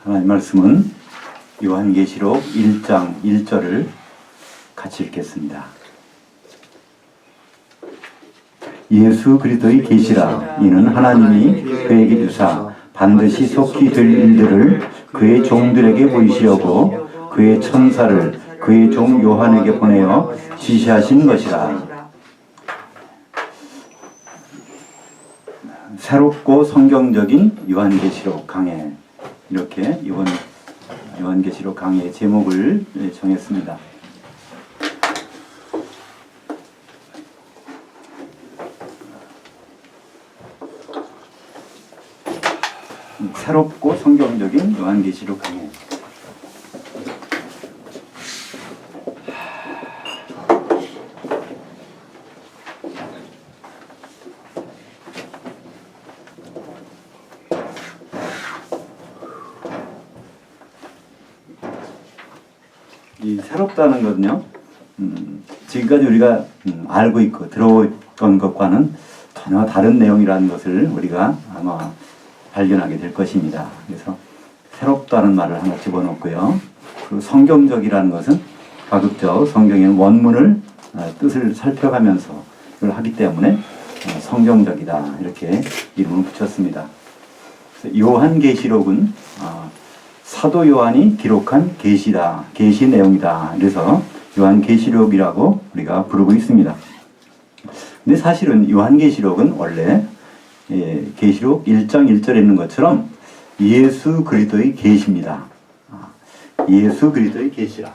하나님 말씀은 요한계시록 1장 1절을 같이 읽겠습니다. 예수 그리스도의 계시라. 이는 하나님이 그에게 주사 반드시 속히 될 일들을 그의 종들에게 보이시려고 그의 천사를 그의 종 요한에게 보내어 지시하신 것이라. 새롭고 성경적인 요한계시록 강해, 이렇게 이번 요한계시록 강해의 제목을 정했습니다. 새롭고 성경적인 요한계시록 강해. 이 새롭다는 것은요, 지금까지 우리가 알고 있고 들어온 것과는 전혀 다른 내용이라는 것을 우리가 아마 발견하게 될 것입니다. 그래서 새롭다는 말을 하나 집어넣고요. 그리고 성경적이라는 것은 가급적 성경의 원문을 뜻을 살펴가면서 이걸 하기 때문에 성경적이다, 이렇게 이름을 붙였습니다. 요한계시록은 사도 요한이 기록한 계시다, 계시 내용이다. 그래서 요한계시록이라고 우리가 부르고 있습니다. 근데 사실은 요한계시록은 원래 계시록 1장 1절에 있는 것처럼 예수 그리스도의 계시입니다. 예수 그리스도의 계시라.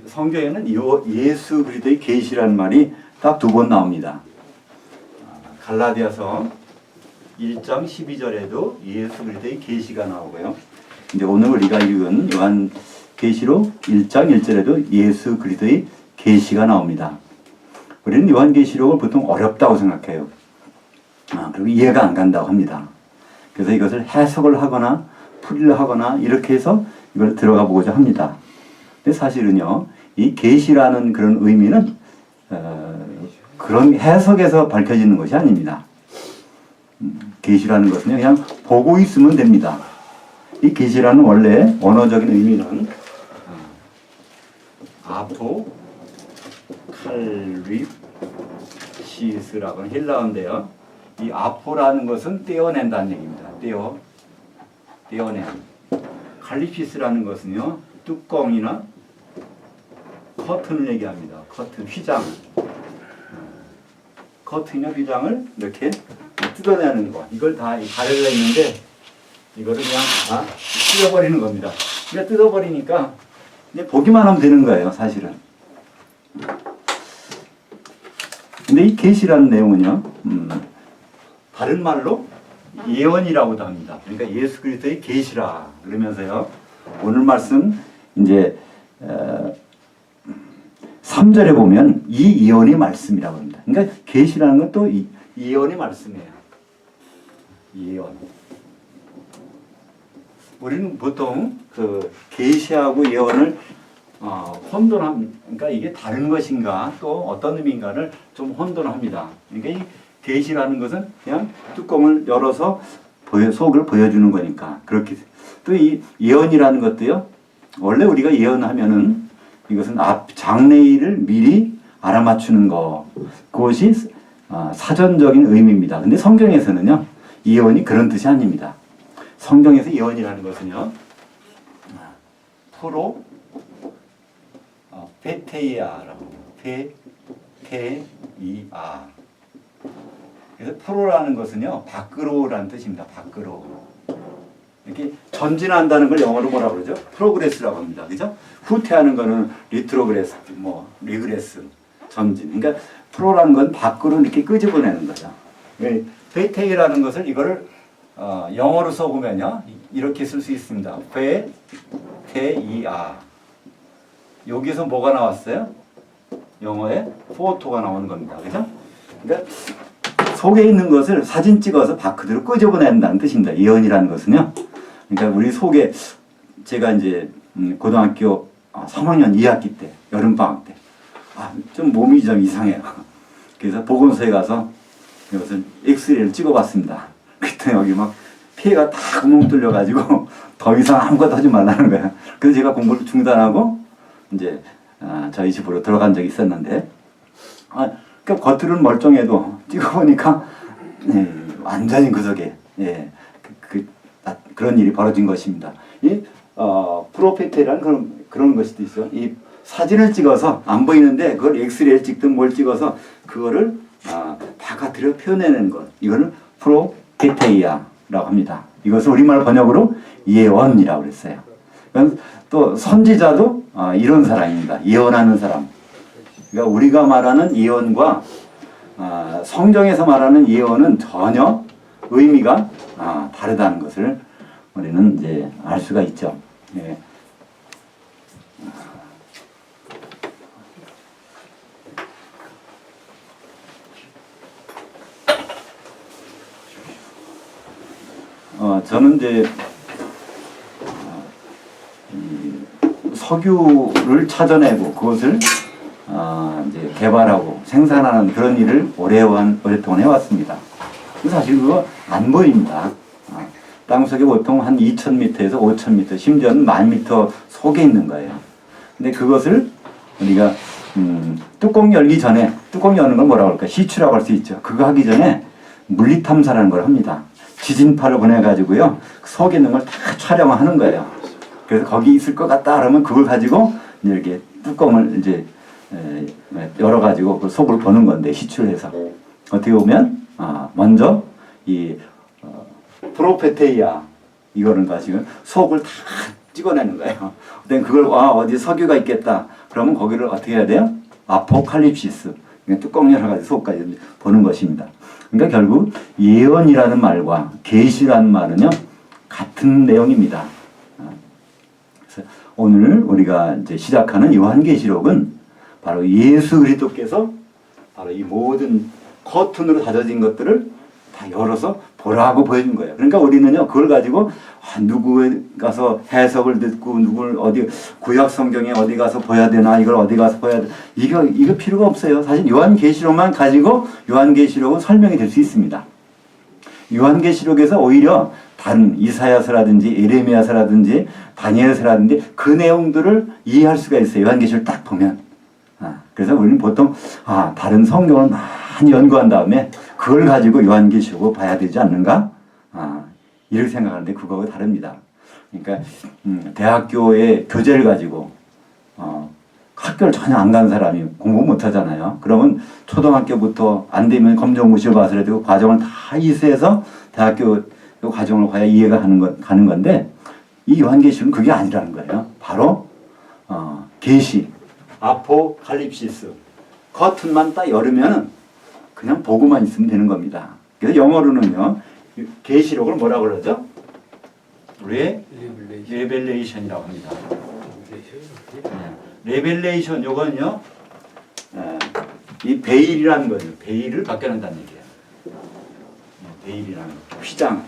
성경에는 예수 그리스도의 계시라는 말이 딱 두 번 나옵니다. 갈라디아서 1장 12절에도 예수 그리스도의 계시가 나오고요. 이제 오늘 우리가 읽은 요한계시록 1장 1절에도 예수 그리스도의 계시가 나옵니다. 우리는 요한계시록을 보통 어렵다고 생각해요. 그리고 이해가 안 간다고 합니다. 그래서 이것을 해석을 하거나 풀이를 하거나 이렇게 해서 이걸 들어가 보고자 합니다. 근데 사실은요, 이 계시라는 그런 의미는 그런 해석에서 밝혀지는 것이 아닙니다. 계시라는 것은 그냥 보고 있으면 됩니다. 이 계시라는 원래 언어적인 의미는 아포칼립시스라고 하는 헬라어인데요. 이 아포라는 것은 떼어낸다는 얘기입니다. 떼어냄. 칼립시스라는 것은요, 뚜껑이나 커튼을 얘기합니다. 커튼, 휘장. 커튼이나 휘장을 이렇게 뜯어내는 거. 이걸 다 가래가 있는데 이거를 그냥 다 뜯어버리는 겁니다. 그러니까 뜯어버리니까 이제 보기만 하면 되는 거예요, 사실은. 근데 이 계시라는 내용은요, 다른 말로 예언이라고도 합니다. 그러니까 예수 그리스도의 계시라 그러면서요, 오늘 말씀 이제 3절에 보면 이 예언의 말씀이라고 합니다. 그러니까 계시라는 것도 이 예언의 말씀이에요. 예언. 우리는 보통 그 계시하고 예언을 그러니까 이게 다른 것인가 또 어떤 의미인가를 좀 혼돈합니다. 그러니까 이 계시라는 것은 그냥 뚜껑을 열어서 속을 보여주는 거니까 그렇게. 또 이 예언이라는 것도요, 원래 우리가 예언하면은 이것은 장래일을 미리 알아맞추는 거, 그것이 사전적인 의미입니다. 근데 성경에서는요, 예언이 그런 뜻이 아닙니다. 성경에서 예언이라는 것은요, 프로 페테이아라고, 페테이아. 그래서 프로라는 것은요, 밖으로라는 뜻입니다. 밖으로. 이렇게 전진한다는 걸 영어로 뭐라고 그러죠? 프로그레스라고 합니다. 그죠? 후퇴하는 거는 리트로그레스, 리그레스, 전진. 그러니까 프로라는 건 밖으로 이렇게 끄집어내는 거죠. 페테이라는 것을 이거를 영어로 써보면요, 이렇게 쓸 수 있습니다. 페테이아. 여기서 뭐가 나왔어요? 영어에 포토가 나오는 겁니다. 그죠? 그러니까 속에 있는 것을 사진 찍어서 그대로 끄집어낸다는 뜻입니다. 예언이라는 것은요. 그러니까 우리 속에, 제가 이제 고등학교 3학년 2학기 때, 여름방학 때, 좀 몸이 좀 이상해요. 그래서 보건소에 가서 이것을 엑스레이를 찍어봤습니다. 그때 여기 막 폐가 다 구멍 뚫려가지고 더 이상 아무것도 하지 말라는 거예요. 그래서 제가 공부를 중단하고 이제 저희 집으로 들어간 적이 있었는데, 그러니까 겉으로는 멀쩡해도 찍어보니까 완전히 그 속에 그런 일이 벌어진 것입니다. 이 프로페테라는 그런 것이 있어. 이 사진을 찍어서 안 보이는데 그걸 엑스레이를 찍든 뭘 찍어서 그거를 바깥으로 표현해내는 것. 이거는 프로페테이아라고 합니다. 이것을 우리말 번역으로 예언이라고 그랬어요. 또 선지자도 이런 사람입니다. 예언하는 사람. 그러니까 우리가 말하는 예언과 성경에서 말하는 예언은 전혀 의미가 다르다는 것을 우리는 이제 알 수가 있죠. 예. 저는 이제 석유를 찾아내고 그것을 이제 개발하고 생산하는 그런 일을 오랫동안 해왔습니다. 사실 그거 안 보입니다. 땅속에 보통 한 2,000m에서 5,000m, 심지어는 10,000m 속에 있는 거예요. 근데 그것을 우리가 뚜껑 열기 전에, 뚜껑 여는 건 뭐라고 할까? 시추라고 할 수 있죠. 그거 하기 전에 물리탐사라는 걸 합니다. 지진파를 보내가지고요, 속에 있는 걸 다 촬영하는 거예요. 그래서 거기 있을 것 같다 그러면 그걸 가지고 이렇게 뚜껑을 이제 열어가지고 그 속을 보는 건데, 시추를 해서. 어떻게 보면, 먼저 이 프로페테이아, 이거는 가지고 속을 다 찍어내는 거예요. 그다음에 그걸 어디 석유가 있겠다. 그러면 거기를 어떻게 해야 돼요? 아포칼립시스. 뚜껑 열어가지고 속까지 보는 것입니다. 그러니까 결국 예언이라는 말과 계시라는 말은요, 같은 내용입니다. 그래서 오늘 우리가 이제 시작하는 요한계시록은 바로 예수 그리스도께서 바로 이 모든 커튼으로 다져진 것들을 다 열어서 보라고 보여준 거예요. 그러니까 우리는요, 그걸 가지고 누구에 가서 해석을 듣고 누굴 어디 구약 성경에 어디 가서 봐야 되나, 이걸 어디 가서 봐야 돼, 이거 필요가 없어요. 사실 요한계시록만 가지고 요한계시록은 설명이 될 수 있습니다. 요한계시록에서 오히려 다른 이사야서라든지 예레미야서라든지 다니엘서라든지 그 내용들을 이해할 수가 있어요. 요한계시록 딱 보면. 그래서 우리는 보통 다른 성경을 많이 연구한 다음에 그걸 가지고 요한계시록을 봐야 되지 않는가? 이렇게 생각하는데 그거하고 다릅니다. 그러니까 대학교의 교재를 가지고 학교를 전혀 안 간 사람이 공부 못 하잖아요. 그러면 초등학교부터 안 되면 검정고시를 봐서라도 과정을 다 이수해서 대학교 과정을 봐야 이해가 가는 건데, 이 요한계시록은 그게 아니라는 거예요. 바로 계시, 아포칼립시스, 커튼만 딱 열으면 그냥 보고만 있으면 되는 겁니다. 그래서 영어로는요, 계시록을 뭐라고 그러죠? 레벨레이션이라고 합니다. 레벨레이션, 요건요, 이 베일이라는 거죠. 베일을 벗겨낸다는 얘기예요. 베일이라는 거, 휘장.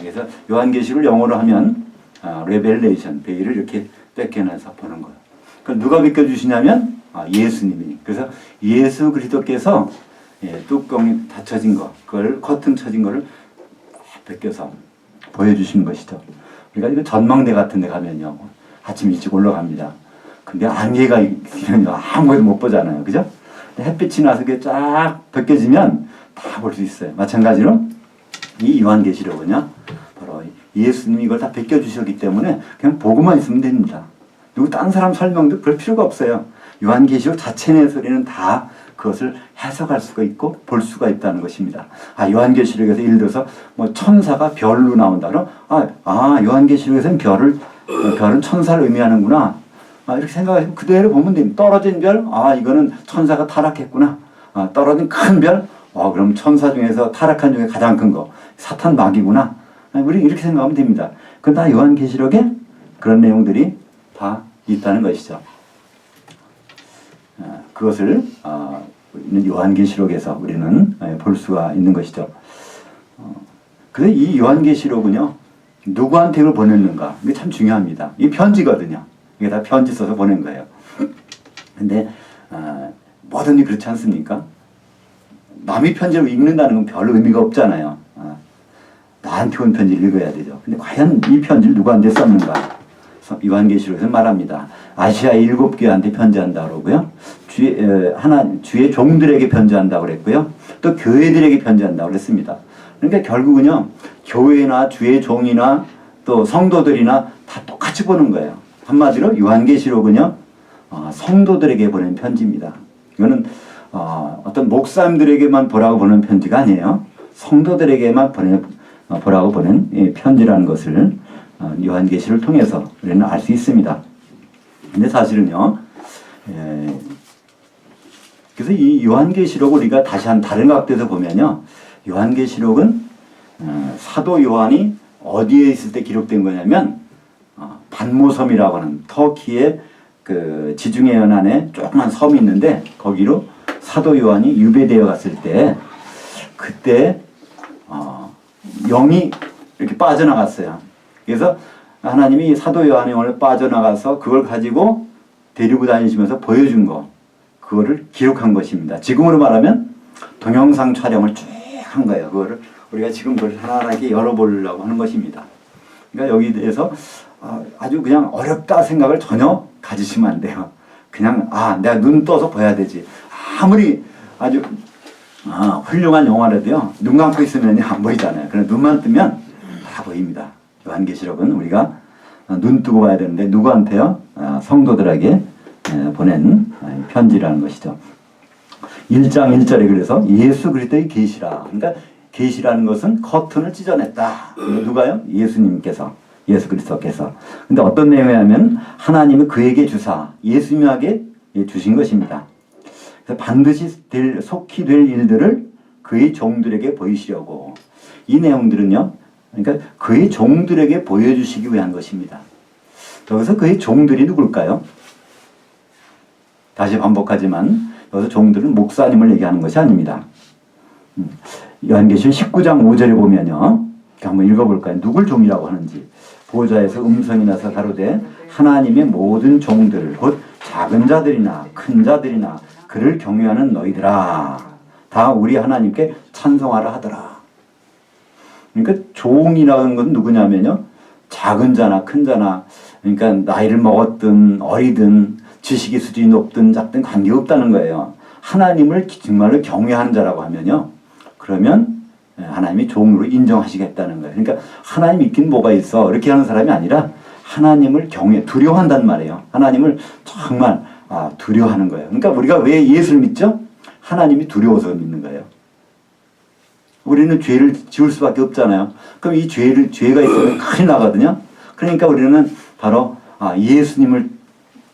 그래서 요한계시록을 영어로 하면 레벨레이션, 베일을 이렇게 벗겨내서 보는 거예요. 그걸 누가 벗겨주시냐면 예수님이. 그래서 예수 그리스도께서 뚜껑이 닫혀진 거, 그걸 커튼 쳐진 거를 벗겨서 보여주시는 것이죠. 그러니까 이거 전망대 같은 데 가면요, 아침 일찍 올라갑니다. 근데 안개가 있으면 아무것도 못 보잖아요. 그죠? 햇빛이 나서 그게 쫙 벗겨지면 다 볼 수 있어요. 마찬가지로 이 요한계시록은요, 바로 예수님이 이걸 다 벗겨주셨기 때문에 그냥 보고만 있으면 됩니다. 누구 딴 사람 설명도 별 필요가 없어요. 요한계시록 자체 내에서 우리는 다 그것을 해석할 수가 있고 볼 수가 있다는 것입니다. 요한계시록에서 예를 들어서 뭐 천사가 별로 나온다. 그럼 요한계시록에서는 별은 천사를 의미하는구나. 이렇게 생각하시면 그대로 보면 됩니다. 떨어진 별, 이거는 천사가 타락했구나. 떨어진 큰 별, 그럼 천사 중에서 타락한 중에 가장 큰 거, 사탄 마귀구나. 우리 이렇게 생각하면 됩니다. 그건 다 요한계시록에 그런 내용들이 다 있다는 것이죠. 그것을 요한계시록에서 우리는 볼 수가 있는 것이죠. 그래서 이 요한계시록은요, 누구한테 이걸 보냈는가, 이게 참 중요합니다. 이 편지거든요. 이게 다 편지 써서 보낸 거예요. 근데 뭐든지 그렇지 않습니까? 남의 편지를 읽는다는 건 별 의미가 없잖아요. 나한테 온 편지를 읽어야 되죠. 근데 과연 이 편지를 누구한테 썼는가? 요한계시록에서 말합니다. 아시아의 7교회한테 편지한다 그러고요. 주의 종들에게 편지한다고 그랬고요. 또 교회들에게 편지한다고 그랬습니다. 그러니까 결국은요, 교회나 주의 종이나 또 성도들이나 다 똑같이 보는 거예요. 한마디로 요한계시록은요, 성도들에게 보낸 편지입니다. 이거는 어떤 목사님들에게만 보라고 보낸 편지가 아니에요. 성도들에게만 보라고 보낸 편지라는 것을 요한계시를 통해서 우리는 알 수 있습니다. 근데 사실은요, 그래서 이 요한계시록을 우리가 다시 한 다른 각도에서 보면요, 요한계시록은 사도 요한이 어디에 있을 때 기록된 거냐면 반모섬이라고 하는 터키의 그 지중해 연안에 조그만 섬이 있는데 거기로 사도 요한이 유배되어 갔을 때 그때 영이 이렇게 빠져나갔어요. 그래서 하나님이 사도 요한의 영을 빠져나가서 그걸 가지고 데리고 다니시면서 보여준 거, 그거를 기록한 것입니다. 지금으로 말하면 동영상 촬영을 쭉 한 거예요. 그거를 우리가 지금 그걸 하나하나 열어보려고 하는 것입니다. 그러니까 여기에 대해서 아주 그냥 어렵다 생각을 전혀 가지시면 안 돼요. 그냥 내가 눈 떠서 봐야 되지. 아무리 아주 훌륭한 영화라도요, 눈 감고 있으면 안 보이잖아요. 그래서 눈만 뜨면 다 보입니다. 요한계시록은 우리가 눈 뜨고 봐야 되는데 누구한테요? 성도들에게 보낸 편지라는 것이죠. 1장 1절에 그래서 예수 그리스도의 계시라. 그러니까 계시라는 것은 커튼을 찢어냈다. 누가요? 예수님께서, 예수 그리스도께서. 근데 어떤 내용이냐면 하나님이 그에게 주사 예수님에게 주신 것입니다. 그래서 반드시 속히 될 일들을 그의 종들에게 보이시려고. 이 내용들은요, 그러니까 그의 종들에게 보여주시기 위한 것입니다. 여기서 그의 종들이 누굴까요? 다시 반복하지만 여기서 종들은 목사님을 얘기하는 것이 아닙니다. 요한계시록 19장 5절에 보면요, 한번 읽어볼까요? 누굴 종이라고 하는지. 보좌에서 음성이 나서 가로되 하나님의 모든 종들 곧 작은 자들이나 큰 자들이나 그를 경외하는 너희들아 다 우리 하나님께 찬송하라 하더라. 그러니까 종이라는 건 누구냐면요, 작은 자나 큰 자나, 그러니까 나이를 먹었든 어리든 지식의 수준이 높든 작든 관계없다는 거예요. 하나님을 정말로 경외하는 자라고 하면요, 그러면 하나님이 종으로 인정하시겠다는 거예요. 그러니까 하나님 있긴 뭐가 있어 이렇게 하는 사람이 아니라 하나님을 두려워한단 말이에요. 하나님을 정말 두려워하는 거예요. 그러니까 우리가 왜 예수를 믿죠? 하나님이 두려워서 믿는 거예요. 우리는 죄를 지을 수밖에 없잖아요. 그럼 이 죄가 있으면 큰일 나거든요. 그러니까 우리는 바로 예수님을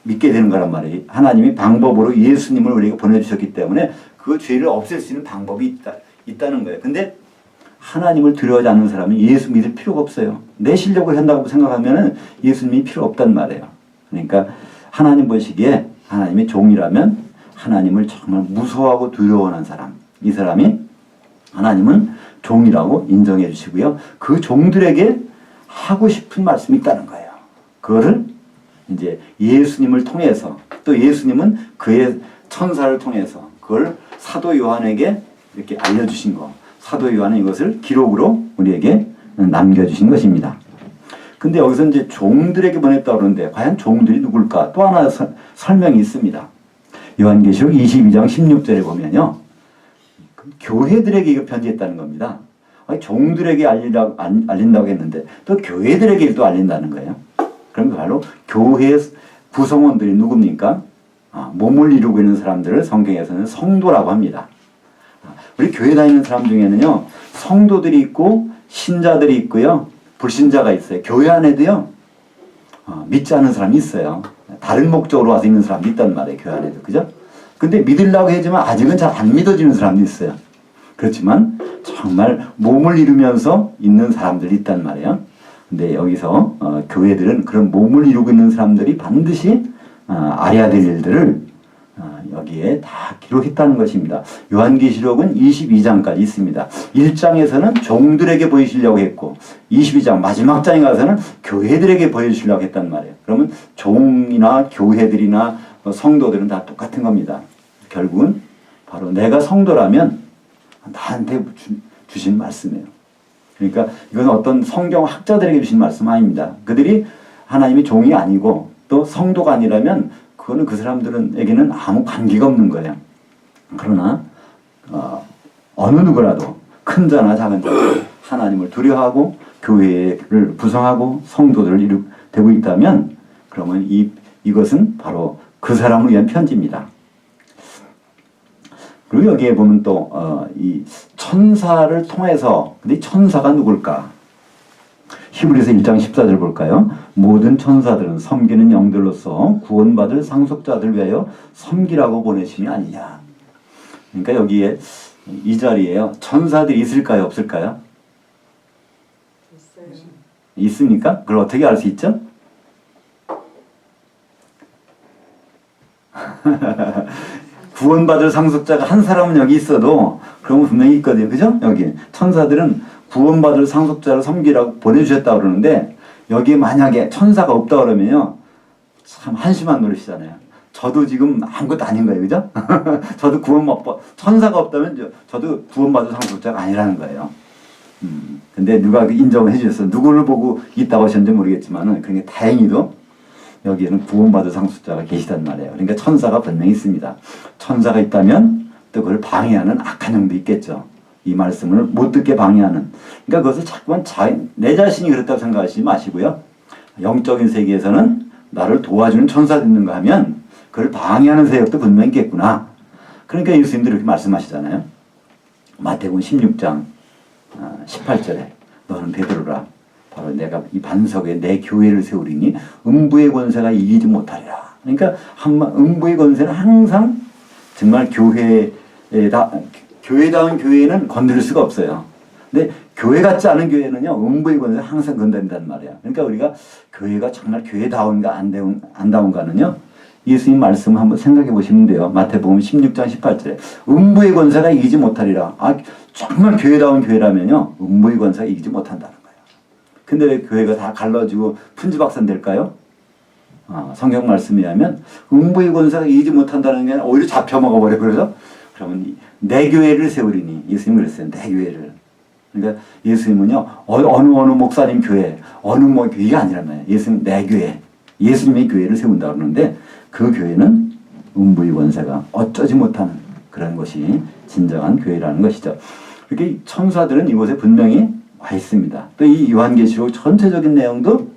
믿게 되는 거란 말이에요. 하나님이 방법으로 예수님을 우리에게 보내주셨기 때문에 그 죄를 없앨 수 있는 방법이 있다는 거예요. 근데 하나님을 두려워하지 않는 사람은 예수 믿을 필요가 없어요. 내 실력을 한다고 생각하면 예수님이 필요 없단 말이에요. 그러니까 하나님 보시기에 하나님의 종이라면 하나님을 정말 무서워하고 두려워하는 사람, 이 사람이 하나님은 종이라고 인정해 주시고요. 그 종들에게 하고 싶은 말씀이 있다는 거예요. 그거를 이제 예수님을 통해서, 또 예수님은 그의 천사를 통해서 그걸 사도 요한에게 이렇게 알려주신 거, 사도 요한은 이것을 기록으로 우리에게 남겨주신 것입니다. 근데 여기서 이제 종들에게 보냈다고 그러는데 과연 종들이 누굴까? 또 하나 설명이 있습니다. 요한계시록 22장 16절에 보면요, 교회들에게 이거 편지했다는 겁니다. 종들에게 알린다고 했는데 또 교회들에게 또 알린다는 거예요. 그럼 바로 교회 구성원들이 누굽니까? 몸을 이루고 있는 사람들을 성경에서는 성도라고 합니다. 우리 교회 다니는 사람 중에는요, 성도들이 있고 신자들이 있고요, 불신자가 있어요. 교회 안에도요, 믿지 않는 사람이 있어요. 다른 목적으로 와서 있는 사람도 있단 말이에요. 교회 안에도. 그죠? 근데 믿으려고 하지만 아직은 잘 안 믿어지는 사람도 있어요. 그렇지만 정말 몸을 이루면서 있는 사람들이 있단 말이에요. 근데 여기서 교회들은 그런 몸을 이루고 있는 사람들이 반드시 알아야 될 일들을 여기에 다 기록했다는 것입니다. 요한계시록은 22장까지 있습니다. 1장에서는 종들에게 보이시려고 했고 22장 마지막 장에 가서는 교회들에게 보여주시려고 했단 말이에요. 그러면 종이나 교회들이나 성도들은 다 똑같은 겁니다. 결국은 바로 내가 성도라면 나한테 주신 말씀이에요. 그러니까 이건 어떤 성경 학자들에게 주신 말씀 아닙니다. 그들이 하나님의 종이 아니고 또 성도가 아니라면 그거는 그 사람들에게는 아무 관계가 없는 거예요. 그러나 어느 누구라도 큰 자나 작은 자 하나님을 두려워하고 교회를 구성하고 성도들을 되고 있다면 그러면 이것은 바로 그 사람을 위한 편지입니다. 그리고 여기에 보면 또 이 천사를 통해서, 근데 이 천사가 누굴까? 히브리서 1장 14절 볼까요? 모든 천사들은 섬기는 영들로서 구원받을 상속자들 위하여 섬기라고 보내심이 아니냐. 그러니까 여기에 이 자리에요. 천사들이 있을까요? 없을까요? 있어요. 있습니까? 그걸 어떻게 알 수 있죠? 구원받을 상속자가 한 사람은 여기 있어도 그러면 분명히 있거든요. 그죠? 여기 천사들은 구원받을 상속자를 섬기라고 보내주셨다고 그러는데 여기에 만약에 천사가 없다 그러면요 참 한심한 노릇이잖아요. 저도 지금 아무것도 아닌 거예요. 그죠? 저도 천사가 없다면 저도 구원받을 상속자가 아니라는 거예요. 근데 누가 인정을 해주셨어요. 누구를 보고 있다고 하셨는지 모르겠지만은 그게 다행히도 여기에는 구원받을 상속자가 계시단 말이에요. 그러니까 천사가 분명히 있습니다. 천사가 있다면 또 그걸 방해하는 악한 영도 있겠죠. 이 말씀을 못 듣게 방해하는. 그러니까 그것을 자꾸만 내 자신이 그렇다고 생각하시지 마시고요. 영적인 세계에서는 나를 도와주는 천사가 있는가 하면 그걸 방해하는 세력도 분명히 있겠구나. 그러니까 예수님도 이렇게 말씀하시잖아요. 마태복음 16장 18절에 너는 베드로라. 바로 내가 이 반석에 내 교회를 세우리니 음부의 권세가 이기지 못하리라. 그러니까 음부의 권세는 항상 정말 교회다운 교회는 건드릴 수가 없어요. 근데 교회 같지 않은 교회는요, 음부의 권세가 항상 건드린단 말이에요. 그러니까 우리가 교회가 정말 교회다운가 안 다운가는요, 예수님 말씀 한번 생각해 보시면 돼요. 마태복음 16장 18절에 음부의 권세가 이기지 못하리라. 정말 교회다운 교회라면요, 음부의 권세가 이기지 못한다는 거예요. 근데 왜 교회가 다 갈라지고 풍지박산 될까요? 성경 말씀에 하면 음부의 권세가 이기지 못한다는 게 오히려 잡혀먹어버려. 그래서 그러면 내 교회를 세우리니. 예수님 그랬어요. 내 교회를. 그러니까 예수님은요, 어느 목사님 교회, 어느 교회가 아니란 말이에요. 예수님 내 교회, 예수님의 교회를 세운다 그러는데 그 교회는 음부의 권세가 어쩌지 못하는 그런 것이 진정한 교회라는 것이죠. 그렇게 천사들은 이곳에 분명히 와 있습니다. 또 이 요한계시록 전체적인 내용도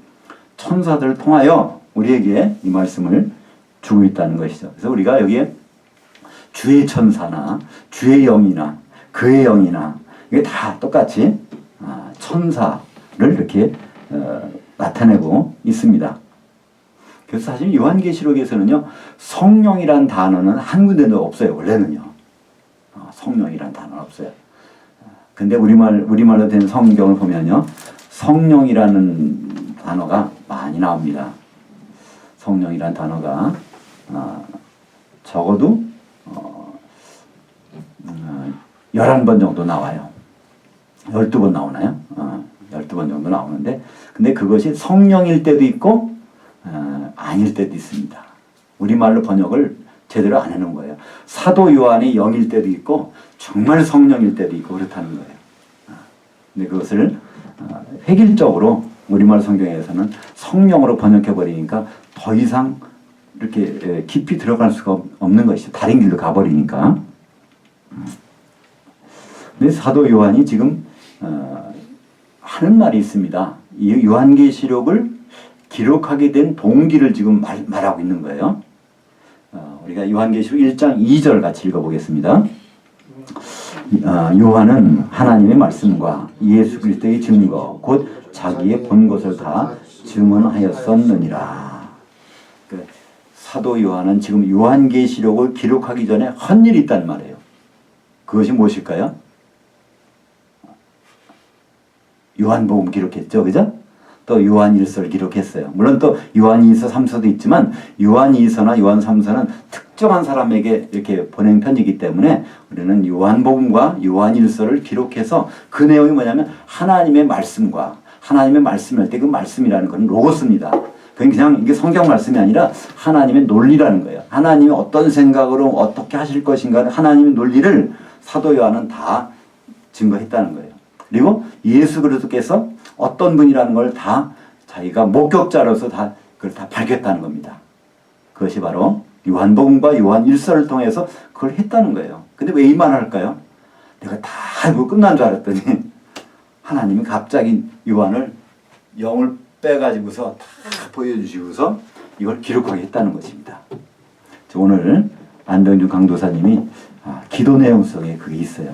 천사들을 통하여 우리에게 이 말씀을 주고 있다는 것이죠. 그래서 우리가 여기에 주의 천사나 주의 영이나 그의 영이나 이게 다 똑같이 천사를 이렇게 나타내고 있습니다. 그래서 사실 요한계시록에서는요, 성령이란 단어는 한 군데도 없어요. 원래는요. 성령이란 단어는 없어요. 근데 우리말로 된 성경을 보면요, 성령이라는 단어가 많이 나옵니다. 성령이란 단어가 적어도 11번 정도 나와요. 12번 나오나요? 12번 정도 나오는데, 근데 그것이 성령일 때도 있고 아닐 때도 있습니다. 우리말로 번역을 제대로 안 해놓은 거예요. 사도 요한이 영일 때도 있고 정말 성령일 때도 있고 그렇다는 거예요. 근데 그것을 획일적으로 우리말 성경에서는 성령으로 번역해버리니까 더 이상 이렇게 깊이 들어갈 수가 없는 것이죠. 다른 길로 가버리니까. 근데 사도 요한이 지금 하는 말이 있습니다. 이 요한계시록을 기록하게 된 동기를 지금 말하고 있는 거예요. 우리가 요한계시록 1장 2절 같이 읽어보겠습니다. 요한은 하나님의 말씀과 예수 그리스도의 증거 곧 자기의 본 것을 다 증언하였었느니라. 사도 요한은 지금 요한계시록을 기록하기 전에 한 일이 있단 말이에요. 그것이 무엇일까요? 요한복음 기록했죠. 그죠? 또 요한일서를 기록했어요. 물론 또 요한이서 3서도 있지만 요한이서나 요한 3서는 특정한 사람에게 이렇게 보낸 편지이기 때문에 우리는 요한복음과 요한일서를 기록해서 그 내용이 뭐냐면 하나님의 말씀과 하나님의 말씀일 때 그 말씀이라는 건 로고스입니다. 그냥 이게 성경 말씀이 아니라 하나님의 논리라는 거예요. 하나님이 어떤 생각으로 어떻게 하실 것인가 하나님의 논리를 사도 요한은 다 증거했다는 거예요. 그리고 예수 그리스도께서 어떤 분이라는 걸 다 자기가 목격자로서 다 그걸 다 밝혔다는 겁니다. 그것이 바로 요한복음과 요한 일서를 통해서 그걸 했다는 거예요. 근데 왜 이 말을 할까요? 내가 다 알고 끝난 줄 알았더니 하나님이 갑자기 요한을 영을 빼가지고서 다 보여주시고서 이걸 기록하게 했다는 것입니다. 오늘 안병준 강도사님이 기도 내용 속에 그게 있어요.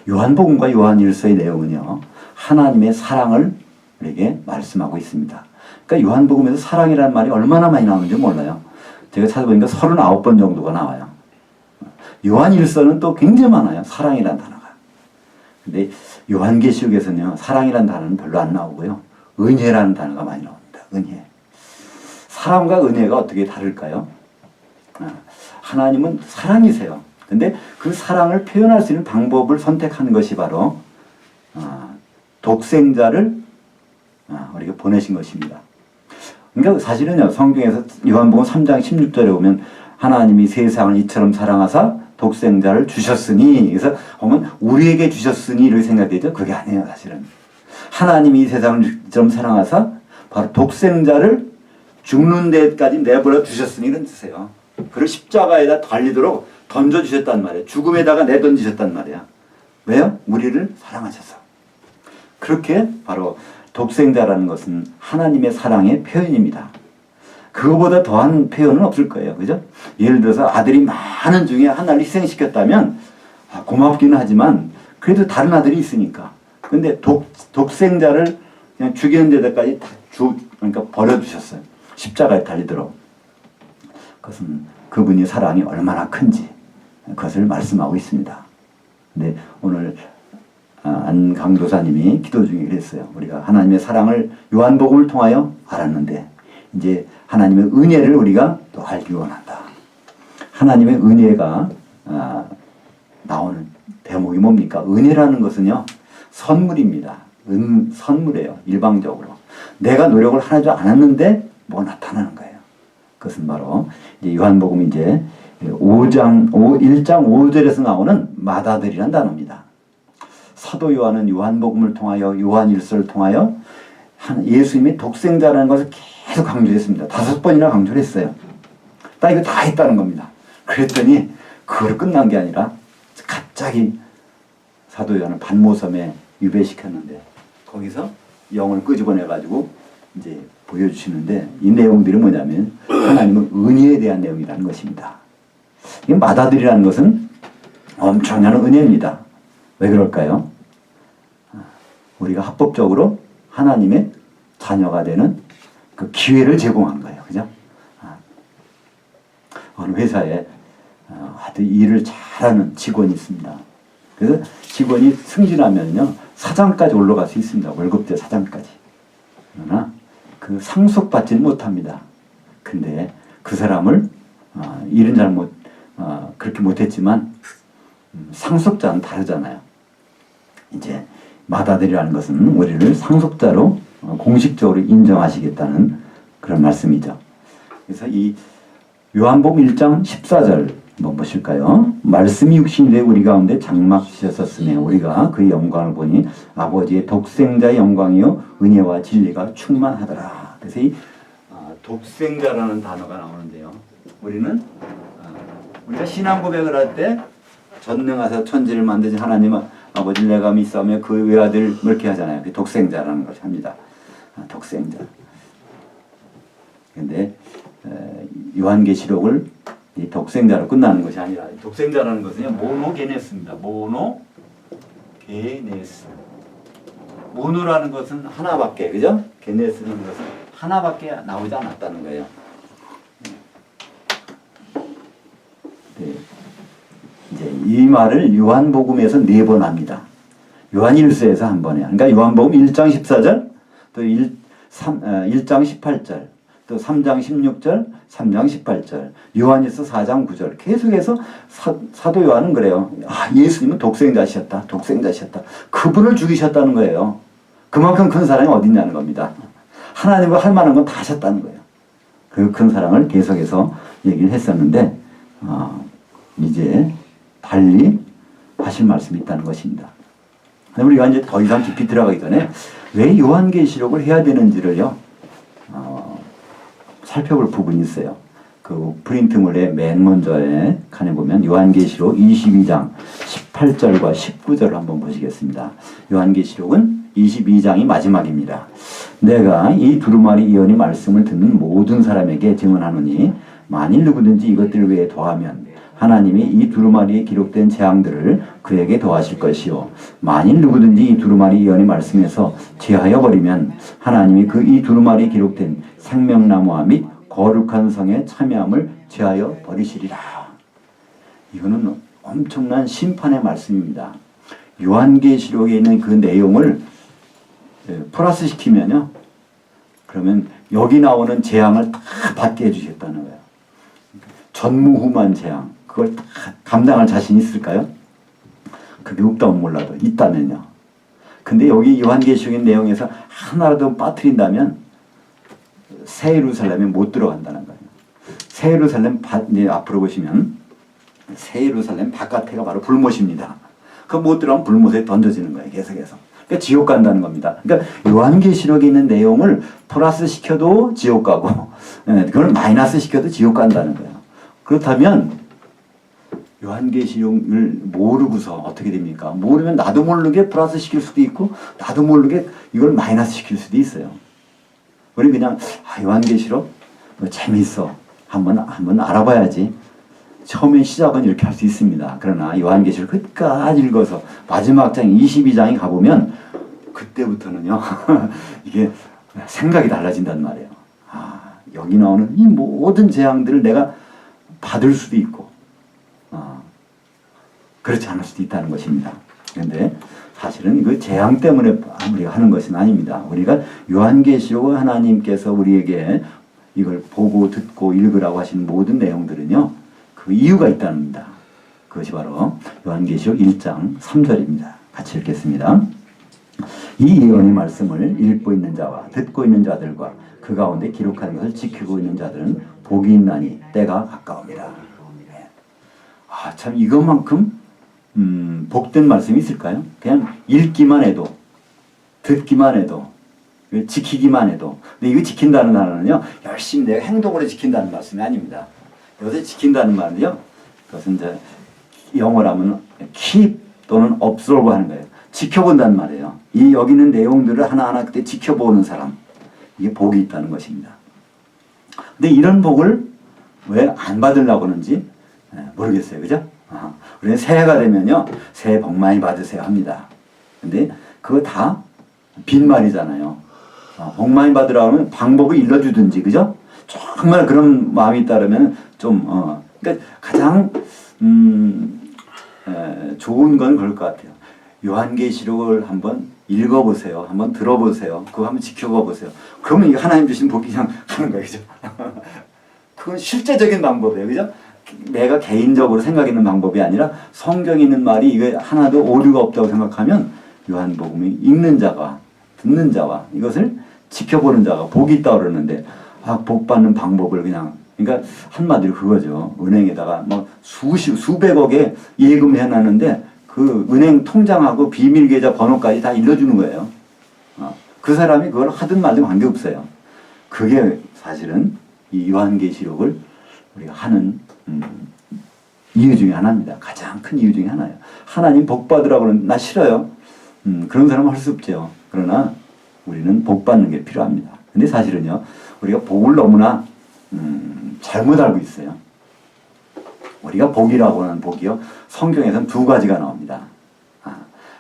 요한복음과 요한일서의 내용은요, 하나님의 사랑을 우리에게 말씀하고 있습니다. 그러니까 요한복음에서 사랑이라는 말이 얼마나 많이 나오는지 몰라요. 제가 찾아보니까 39번 정도가 나와요. 요한일서는 또 굉장히 많아요. 사랑이라는 단어가. 근데 요한계시록에서는요, 사랑이라는 단어는 별로 안 나오고요. 은혜라는 단어가 많이 나옵니다. 은혜. 사랑과 은혜가 어떻게 다를까요? 하나님은 사랑이세요. 근데 그 사랑을 표현할 수 있는 방법을 선택하는 것이 바로 독생자를 우리가 보내신 것입니다. 그러니까 사실은요, 성경에서 요한복음 3장 16절에 보면 하나님이 세상을 이처럼 사랑하사 독생자를 주셨으니, 그래서 보면 우리에게 주셨으니 이렇게 생각되죠. 그게 아니에요. 사실은 하나님이 이 세상을 이처럼 사랑하사 바로 독생자를 죽는 데까지 내버려 주셨으니 이런 뜻이에요. 그를 십자가에다 달리도록 던져주셨단 말이에요. 죽음에다가 내던지셨단 말이야. 왜요? 우리를 사랑하셔서. 그렇게 바로 독생자라는 것은 하나님의 사랑의 표현입니다. 그거보다 더한 표현은 없을 거예요. 그죠? 예를 들어서 아들이 많은 중에 하나를 희생시켰다면 고맙기는 하지만 그래도 다른 아들이 있으니까. 근데 독생자를 그냥 죽이는 데까지 다 그러니까 버려주셨어요. 십자가에 달리도록. 그것은 그분의 사랑이 얼마나 큰지 그것을 말씀하고 있습니다. 근데 오늘 안 강도사님이 기도 중에 그랬어요. 우리가 하나님의 사랑을 요한복음을 통하여 알았는데 이제 하나님의 은혜를 우리가 또 알기 원한다. 하나님의 은혜가 나오는 대목이 뭡니까? 은혜라는 것은요, 선물입니다. 선물이에요. 일방적으로. 내가 노력을 하나도 안 했는데 뭐가 나타나는 거예요. 그것은 바로 이제 요한복음 이제 1장 5절에서 나오는 맏아들이라는 단어입니다. 사도 요한은 요한복음을 통하여 요한일서를 통하여 예수님이 독생자라는 것을 계속 강조했습니다. 5번이나 강조를 했어요. 딱 이거 다 했다는 겁니다. 그랬더니 그걸 끝난 게 아니라 갑자기 사도 요한을 반모섬에 유배시켰는데 거기서 영을 끄집어내가지고 이제 보여주시는데 이 내용들이 뭐냐면 하나님은 은혜에 대한 내용이라는 것입니다. 이 맏아들이라는 것은 엄청난 은혜입니다. 왜 그럴까요? 우리가 합법적으로 하나님의 자녀가 되는 그 기회를 제공한 거예요. 그죠? 어느 회사에 아주 일을 잘하는 직원이 있습니다. 그래서 직원이 승진하면요, 사장까지 올라갈 수 있습니다. 월급제 사장까지. 그러나 그 상속받지는 못합니다. 근데 그 사람을 일은 그렇게 못했지만 상속자는 다르잖아요. 이제 맏아들이라는 것은 우리를 상속자로 공식적으로 인정하시겠다는 그런 말씀이죠. 그래서 이 요한복음 1장 14절 한번 보실까요? 말씀이 육신이 되어 우리 가운데 장막하셨으며 우리가 그의 영광을 보니 아버지의 독생자의 영광이요 은혜와 진리가 충만하더라. 그래서 이 독생자라는 단어가 나오는데요. 우리는 우리가 신앙 고백을 할 때 전능하사 천지를 만드신 하나님 아버지 내가 믿사오며 그 외아들 이렇게 하잖아요. 그 독생자라는 것을 합니다. 독생자. 근데 요한계시록을 이 독생자로 끝나는 것이 아니라 독생자라는 것은요 모노게네스입니다. 모노게네스. 모노라는 것은 하나밖에, 그죠? 게네스는 것은 하나밖에 나오지 않았다는 거예요. 네. 이제 이 말을 요한복음에서 4번 합니다. 요한일서에서 한 번 해요. 그러니까 요한복음 1장 14절, 또 1장 18절, 또 3장 16절, 3장 18절, 요한일서 4장 9절 계속해서 사도 요한은 그래요. 예수님은 독생자셨다. 독생자셨다. 그분을 죽이셨다는 거예요. 그만큼 큰 사랑이 어딨냐는 겁니다. 하나님과 할 만한 건 다 하셨다는 거예요. 그 큰 사랑을 계속해서 얘기를 했었는데 이제 달리 하실 말씀이 있다는 것입니다. 우리가 이제 더 이상 깊이 들어가기 전에 왜 요한계시록을 해야 되는지를요 살펴볼 부분이 있어요. 그 프린트물의 맨 먼저에 칸에 보면 요한계시록 22장 18절과 19절을 한번 보시겠습니다. 요한계시록은 22장이 마지막입니다. 내가 이 두루마리 예언의 말씀을 듣는 모든 사람에게 증언하노니 만일 누구든지 이것들 외에 더하면 하나님이 이 두루마리에 기록된 재앙들을 그에게 더하실 것이요 만일 누구든지 이 두루마리 예언의 말씀에서 제하여 버리면 하나님이 그 이 두루마리에 기록된 생명나무와 및 거룩한 성에 참여함을 제하여 버리시리라. 이거는 엄청난 심판의 말씀입니다. 요한계시록에 있는 그 내용을 플러스 시키면요 그러면 여기 나오는 재앙을 다 받게 해주셨다는 거예요. 전무후무한 재앙 그걸 다 감당할 자신 있을까요? 그게 없다면 몰라도 있다면요. 근데 여기 요한계시록의 내용에서 하나라도 빠뜨린다면 새 예루살렘에 못 들어간다는 거예요. 새 예루살렘 이제 앞으로 보시면 새 예루살렘 바깥에가 바로 불못입니다. 그 못 들어가면 불못에 던져지는 거예요. 계속해서. 그러니까 지옥 간다는 겁니다. 그러니까 요한계시록에 있는 내용을 플러스 시켜도 지옥 가고 그걸 마이너스 시켜도 지옥 간다는 거예요. 그렇다면 요한계시록을 모르고서 어떻게 됩니까? 모르면 나도 모르게 플러스 시킬 수도 있고 나도 모르게 이걸 마이너스 시킬 수도 있어요. 우리 그냥 요한계시록 재미있어 한번 알아봐야지. 처음에 시작은 이렇게 할 수 있습니다. 그러나 요한계시록 끝까지 읽어서 마지막 장 22장에 가보면 그때부터는요 이게 생각이 달라진단 말이에요. 여기 나오는 이 모든 재앙들을 내가 받을 수도 있고 그렇지 않을 수도 있다는 것입니다. 그런데 사실은 그 재앙 때문에 우리가 하는 것은 아닙니다. 우리가 요한계시록을 하나님께서 우리에게 이걸 보고 듣고 읽으라고 하신 모든 내용들은요 그 이유가 있답니다. 그것이 바로 요한계시록 1장 3절입니다. 같이 읽겠습니다. 이 예언의 말씀을 읽고 있는 자와 듣고 있는 자들과 그 가운데 기록하는 것을 지키고 있는 자들은 복이 있나니 때가 가까웁니다. 참 이것만큼 복된 말씀이 있을까요? 그냥 읽기만 해도 듣기만 해도 지키기만 해도 근데 이거 지킨다는 단어는요 열심히 내가 행동으로 지킨다는 말씀이 아닙니다. 여기서 지킨다는 말은요 그것은 이제 영어로 하면 keep 또는 observe 하는 거예요. 지켜본다는 말이에요. 이 여기 있는 내용들을 하나하나 그때 지켜보는 사람 이게 복이 있다는 것입니다. 근데 이런 복을 왜 안 받으려고 하는지 모르겠어요. 그죠? 우리는 새해가 되면요 새해 복 많이 받으세요 합니다. 근데 그거 다 빈말이잖아요. 복 많이 받으라고 하면 방법을 일러주든지 그죠? 정말 그런 마음이 있다면 좀 그러니까 가장 좋은 건 그럴 것 같아요. 요한계시록을 한번 읽어보세요. 한번 들어보세요. 그거 한번 지켜봐 보세요. 그러면 이게 하나님 주신 복이 그냥 하는 거예요. 그죠? 그건 실제적인 방법이에요. 그죠? 내가 개인적으로 생각하는 방법이 아니라 성경에 있는 말이 이거 하나도 오류가 없다고 생각하면 요한복음이 읽는 자가 듣는 자와 이것을 지켜보는 자가 복이 있다고 그러는데 복 받는 방법을 그냥 그러니까 한마디로 그거죠. 은행에다가 뭐 수백억에 예금을 해놨는데 그 은행 통장하고 비밀계좌 번호까지 다 일러주는 거예요. 그 사람이 그걸 하든 말든 관계없어요. 그게 사실은 이 요한계시록을 우리가 하는 이유 중에 하나입니다. 가장 큰 이유 중에 하나예요. 하나님 복 받으라고 하는 나 싫어요. 그런 사람은 할 수 없죠. 그러나 우리는 복 받는 게 필요합니다. 근데 사실은요 우리가 복을 너무나 잘못 알고 있어요. 우리가 복이라고 하는 복이요 성경에서는 두 가지가 나옵니다.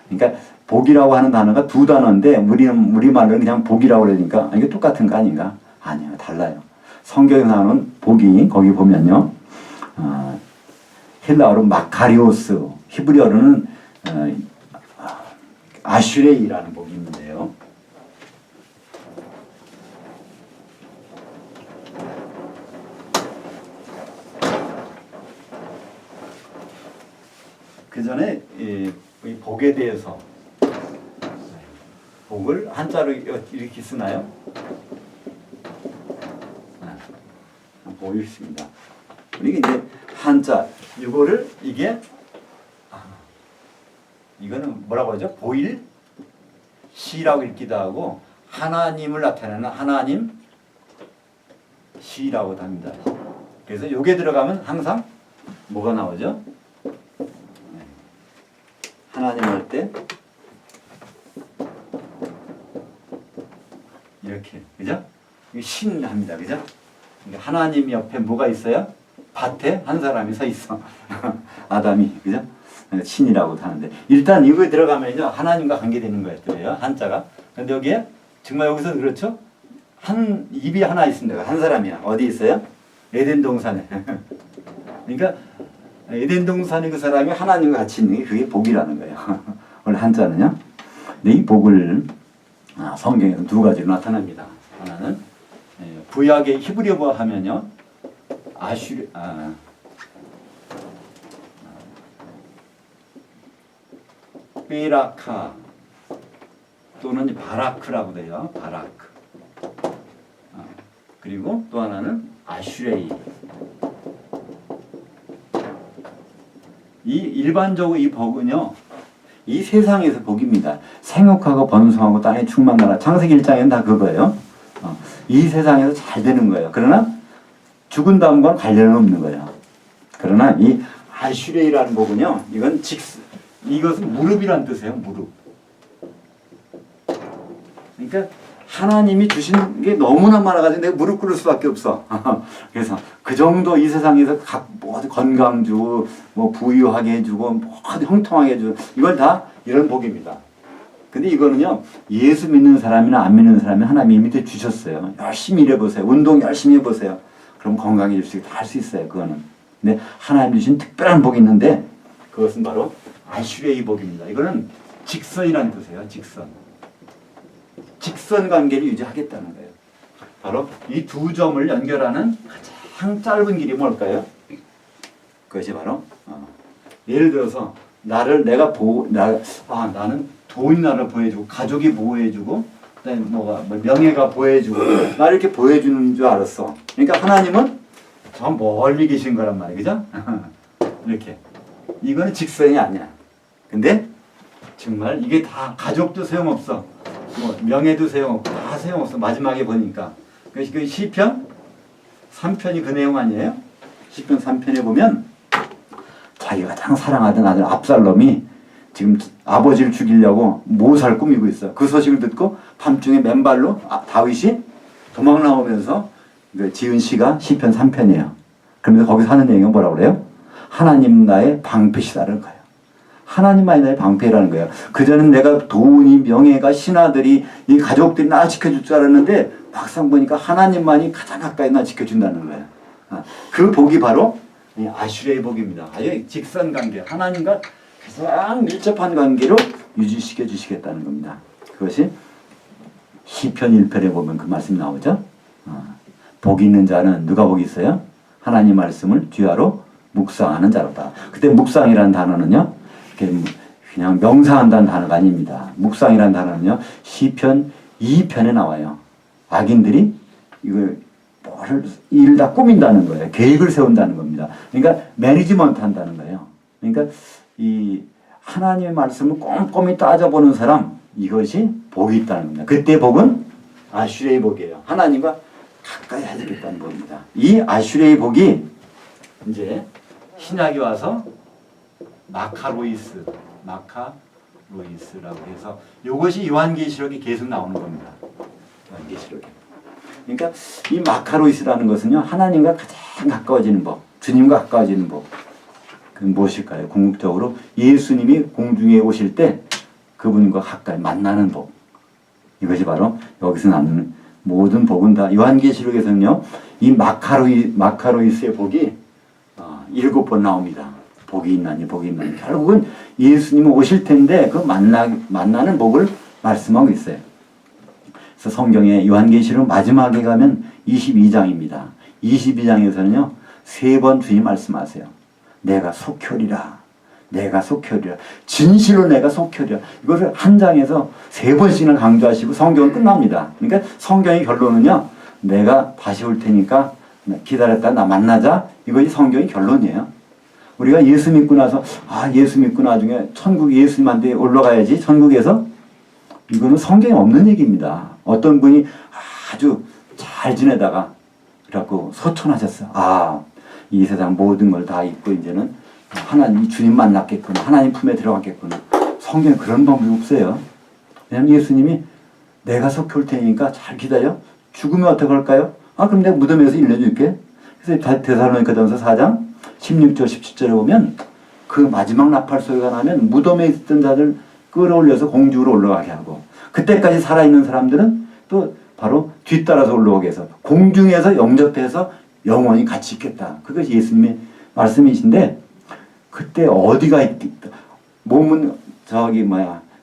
그러니까 복이라고 하는 단어가 두 단어인데 우리말로는 그냥 복이라고 그러니까 이게 똑같은 거 아닌가? 아니요 달라요. 성경에 나오는 복이 거기 보면요 헬라어로 마카리오스 히브리어로는 아슈레이라는 복이 있는데요. 그 전에 이 복에 대해서 복을 한자로 이렇게 쓰나요? 나오고 있습니다. 우리 이제 한자 이거를 이거는 뭐라고 하죠? 보일 시라고 읽기도 하고 하나님을 나타내는 하나님 시라고도 합니다. 그래서 요게 들어가면 항상 뭐가 나오죠? 하나님 할 때 이렇게, 그죠? 신합니다, 그죠? 그러니까 하나님 옆에 뭐가 있어요? 밭에 한 사람이 서 있어. 아담이, 그죠? 신이라고도 하는데 일단 이거에 들어가면요 하나님과 관계되는 거예요, 또요 한자가. 근데 여기에 정말 여기서 그렇죠? 한 입이 하나 있습니다. 한 사람이야. 어디 있어요? 에덴 동산에. 그러니까 에덴 동산에 그 사람이 하나님과 같이 있는 게 그게 복이라는 거예요. 원래 한자는요. 근데 이 복을 성경에서 두 가지로 나타납니다. 하나는 구약의 히브리어 하면요 베라카 또는 바라크라고 돼요. 바라크. 그리고 또 하나는 아슈레이. 이 일반적으로 이 복은요 이 세상에서 복입니다. 생육하고 번성하고 땅에 충만하라. 창세기 1장에는 다 그거예요. 이 세상에서 잘 되는 거예요. 그러나 죽은 다음과는 관련은 없는 거예요. 그러나 이 아슈레이라는 복은요 이것은 무릎이란 뜻이에요. 무릎. 그러니까 하나님이 주신 게 너무나 많아가지고 내가 무릎 꿇을 수밖에 없어. 그래서 그 정도 이 세상에서 건강 주고 뭐 부유하게 해주고 뭐 형통하게 해주고 이걸 다 이런 복입니다. 근데 이거는요 예수 믿는 사람이나 안 믿는 사람이 하나님이 밑에 주셨어요. 열심히 일해보세요. 운동 열심히 해보세요. 그럼 건강해질 수 있고 다 할 수 있어요. 그거는. 근데 하나님 주신 특별한 복이 있는데 그것은 바로 아슈레이 복입니다. 이거는 직선이라는 뜻이에요. 직선 관계를 유지하겠다는 거예요. 바로 이 두 점을 연결하는 가장 짧은 길이 뭘까요? 그것이 바로 예를 들어서 나는 돈이 나를 보호해주고 가족이 보호해주고 그다음에 명예가 보호해주고 나를 이렇게 보호해주는 줄 알았어. 그러니까 하나님은 저 멀리 계신 거란 말이에요. 그죠? 이렇게. 이거는 직선이 아니야. 근데 정말 이게 다 가족도 소용없어. 명예도 소용없고 다 소용없어. 마지막에 보니까. 그 시편 3편이 그 내용 아니에요? 시편 3편에 보면 자기가 가장 사랑하던 아들 압살롬이 지금 아버지를 죽이려고 모살 꾸미고 있어. 그 소식을 듣고 밤중에 맨발로 다윗이 도망 나오면서 지은 시가 시편 3편이에요. 그러면서 거기서 하는 내용은 뭐라고 그래요? 하나님 나의 방패시다는 거예요. 하나님만이 나의 방패라는 거예요. 그전엔 내가 돈이 명예가 신하들이 이 가족들이 나 지켜줄 줄 알았는데 막상 보니까 하나님만이 가장 가까이 나 지켜준다는 거예요. 그 복이 바로 아슈레의 복입니다. 아주 직선관계, 하나님과 가장 밀접한 관계로 유지시켜 주시겠다는 겁니다. 그것이 시편 1편에 보면 그 말씀이 나오죠. 복이 있는 자는 누가 복이 있어요? 하나님 말씀을 뒤하로 묵상하는 자로다. 그때 묵상이라는 단어는요 그냥 명상한다는 단어가 아닙니다. 묵상이라는 단어는요 시편 2편에 나와요. 악인들이 이걸 일을 다 꾸민다는 거예요. 계획을 세운다는 겁니다. 그러니까 매니지먼트 한다는 거예요. 그러니까 이 하나님의 말씀을 꼼꼼히 따져보는 사람 이것이 복이 있다는 겁니다. 그때 복은 아슈레의 복이에요. 하나님과 가까이 해야겠다는 겁니다. 이 아슈레의 복이 이제 신약이 와서 마카로이스라고 해서 이것이 요한계시록에 계속 나오는 겁니다. 요한계시록에. 그러니까 이 마카로이스라는 것은요 하나님과 가장 가까워지는 법, 주님과 가까워지는 법. 그 무엇일까요? 궁극적으로 예수님이 공중에 오실 때 그분과 가까이 만나는 법. 이것이 바로 여기서 나누는 모든 복은 다 요한계시록에서는요 이 마카로이스의 복이 7번 나옵니다. 복이 있나니 결국은 예수님이 오실 텐데 그 만나는 복을 말씀하고 있어요. 그래서 성경에 요한계시록 마지막에 가면 22장입니다. 22장에서는요 3번 주님 말씀하세요. 내가 속혈이라. 진실로 내가 속혈이라. 이것을 한 장에서 3번씩이나 강조하시고 성경은 끝납니다. 그러니까 성경의 결론은요. 내가 다시 올 테니까 기다렸다 나 만나자. 이것이 성경의 결론이에요. 우리가 예수 믿고 나서 예수 믿고 나중에 천국 예수님한테 올라가야지 천국에서, 이거는 성경에 없는 얘기입니다. 어떤 분이 아주 잘 지내다가 그래갖고 소천하셨어요. 이 세상 모든 걸 다 잊고 이제는 하나님 주님 만났겠구나, 하나님 품에 들어갔겠구나. 성경에 그런 방법이 없어요. 왜냐면 예수님이 내가 속히 올 테니까 잘 기다려. 죽으면 어떻게 할까요? 그럼 내가 무덤에서 일려줄게. 그래서 데살로니가전서 4장 16절 17절에 보면 그 마지막 나팔 소리가 나면 무덤에 있던 자들 끌어올려서 공중으로 올라가게 하고, 그때까지 살아있는 사람들은 또 바로 뒤따라서 올라오게 해서 공중에서 영접해서 영원히 같이 있겠다. 그것이 예수님의 말씀이신데, 그때 어디가 있겠다. 몸은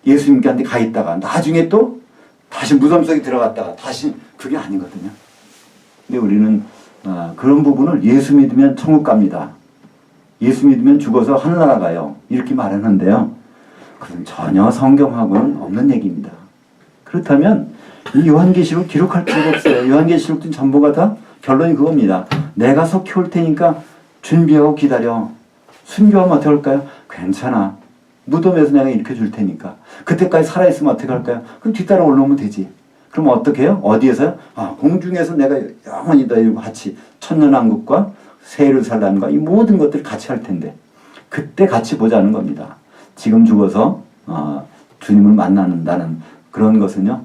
예수님한테 가 있다가 나중에 또 다시 무덤 속에 들어갔다가 다시, 그게 아니거든요. 근데 우리는 그런 부분을 예수 믿으면 천국 갑니다, 예수 믿으면 죽어서 하늘나라 가요, 이렇게 말하는데요. 그건 전혀 성경하고는 없는 얘기입니다. 그렇다면 이 요한계시록 기록할 필요가 없어요. 요한계시록은 전부가 다 결론이 그겁니다. 내가 속히 올 테니까 준비하고 기다려. 순교하면 어떻게 할까요? 괜찮아. 무덤에서 내가 일으켜 줄 테니까. 그때까지 살아있으면 어떻게 할까요? 그럼 뒤따라 올라오면 되지. 그럼 어떻게 해요? 어디에서요? 공중에서 내가 영원히 너희와 같이 천년왕국과 새 예루살렘과 이 모든 것들을 같이 할 텐데, 그때 같이 보자는 겁니다. 지금 죽어서 주님을 만난다는 그런 것은요,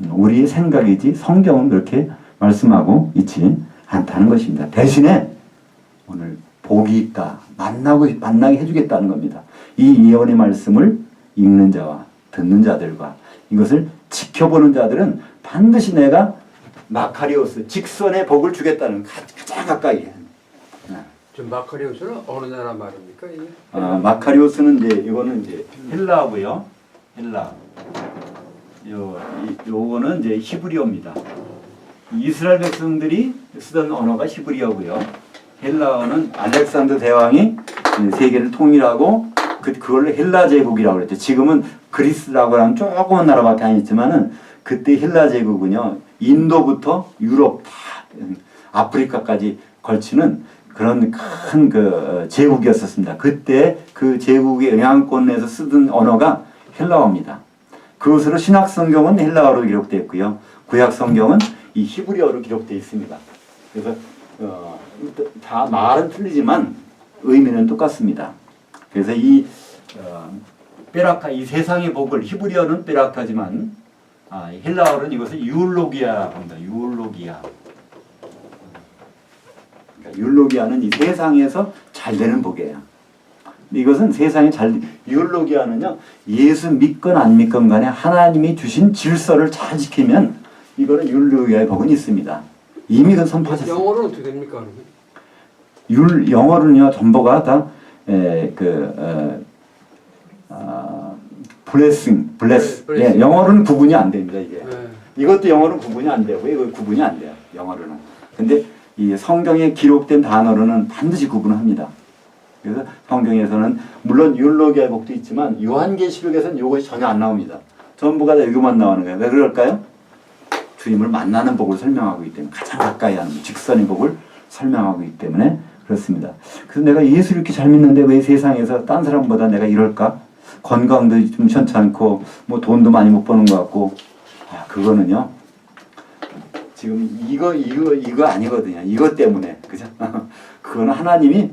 우리의 생각이지 성경은 그렇게 말씀하고 있지 않다는 것입니다. 대신에 오늘 복이 있다, 만나게 해주겠다는 겁니다. 이 예언의 말씀을 읽는 자와 듣는 자들과 이것을 지켜보는 자들은 반드시 내가 마카리오스 직선의 복을 주겠다는, 가장 가까이. 좀 마카리오스는 어느 나라 말입니까? 이게? 마카리오스는 이거는 헬라고요. 헬라. 요거는 히브리어입니다. 이스라엘 백성들이 쓰던 언어가 히브리어고요. 헬라어는 알렉산더 대왕이 세계를 통일하고 그걸로 헬라 제국이라고 그랬죠. 지금은 그리스라고 하는 조그만 나라밖에 안 있지만은, 그때 헬라 제국은요, 인도부터 유럽 다 아프리카까지 걸치는 그런 큰 제국이었었습니다. 그때 그 제국의 영향권 내에서 쓰던 언어가 헬라어입니다. 그것으로 신약 성경은 헬라어로 기록되어 있고요. 구약 성경은 이 히브리어로 기록되어 있습니다. 그래서 다 말은 틀리지만 의미는 똑같습니다. 그래서 이 베라카, 이 세상의 복을, 히브리어는 베라카지만 헬라어는 이것을 유올로기아라고 합니다. 유올로기아. 그러니까 유올로기아는 이 세상에서 잘 되는 복이에요. 이것은 세상에 유올로기아는요, 예수 믿건 안 믿건 간에 하나님이 주신 질서를 잘 지키면 이거는 유올로기아의 복은 있습니다. 이미 그 선포하셨어요. 영어로는 어떻게 됩니까? 영어로는요, 전부가 다 블레스. 예, 영어로는 구분이 안 됩니다, 이게. 이것도 영어로는 구분이 안 되고, 이거 구분이 안 돼요, 영어로는. 근데 이 성경에 기록된 단어로는 반드시 구분합니다. 그래서 성경에서는 물론 율로기아의 복도 있지만 요한계시록에서는 이것이 전혀 안 나옵니다. 전부가 다 여기만 나오는 거예요. 왜 그럴까요? 주님을 만나는 복을 설명하고 있기 때문에, 가장 가까이 하는 직선의 복을 설명하고 있기 때문에 그렇습니다. 그래서 내가 예수를 이렇게 잘 믿는데 왜 세상에서 딴 사람보다 내가 이럴까? 건강도 좀 괜찮고 뭐 돈도 많이 못 버는 것 같고, 그거는요, 지금 이거 아니거든요. 이것 때문에, 그죠? 그거는 하나님이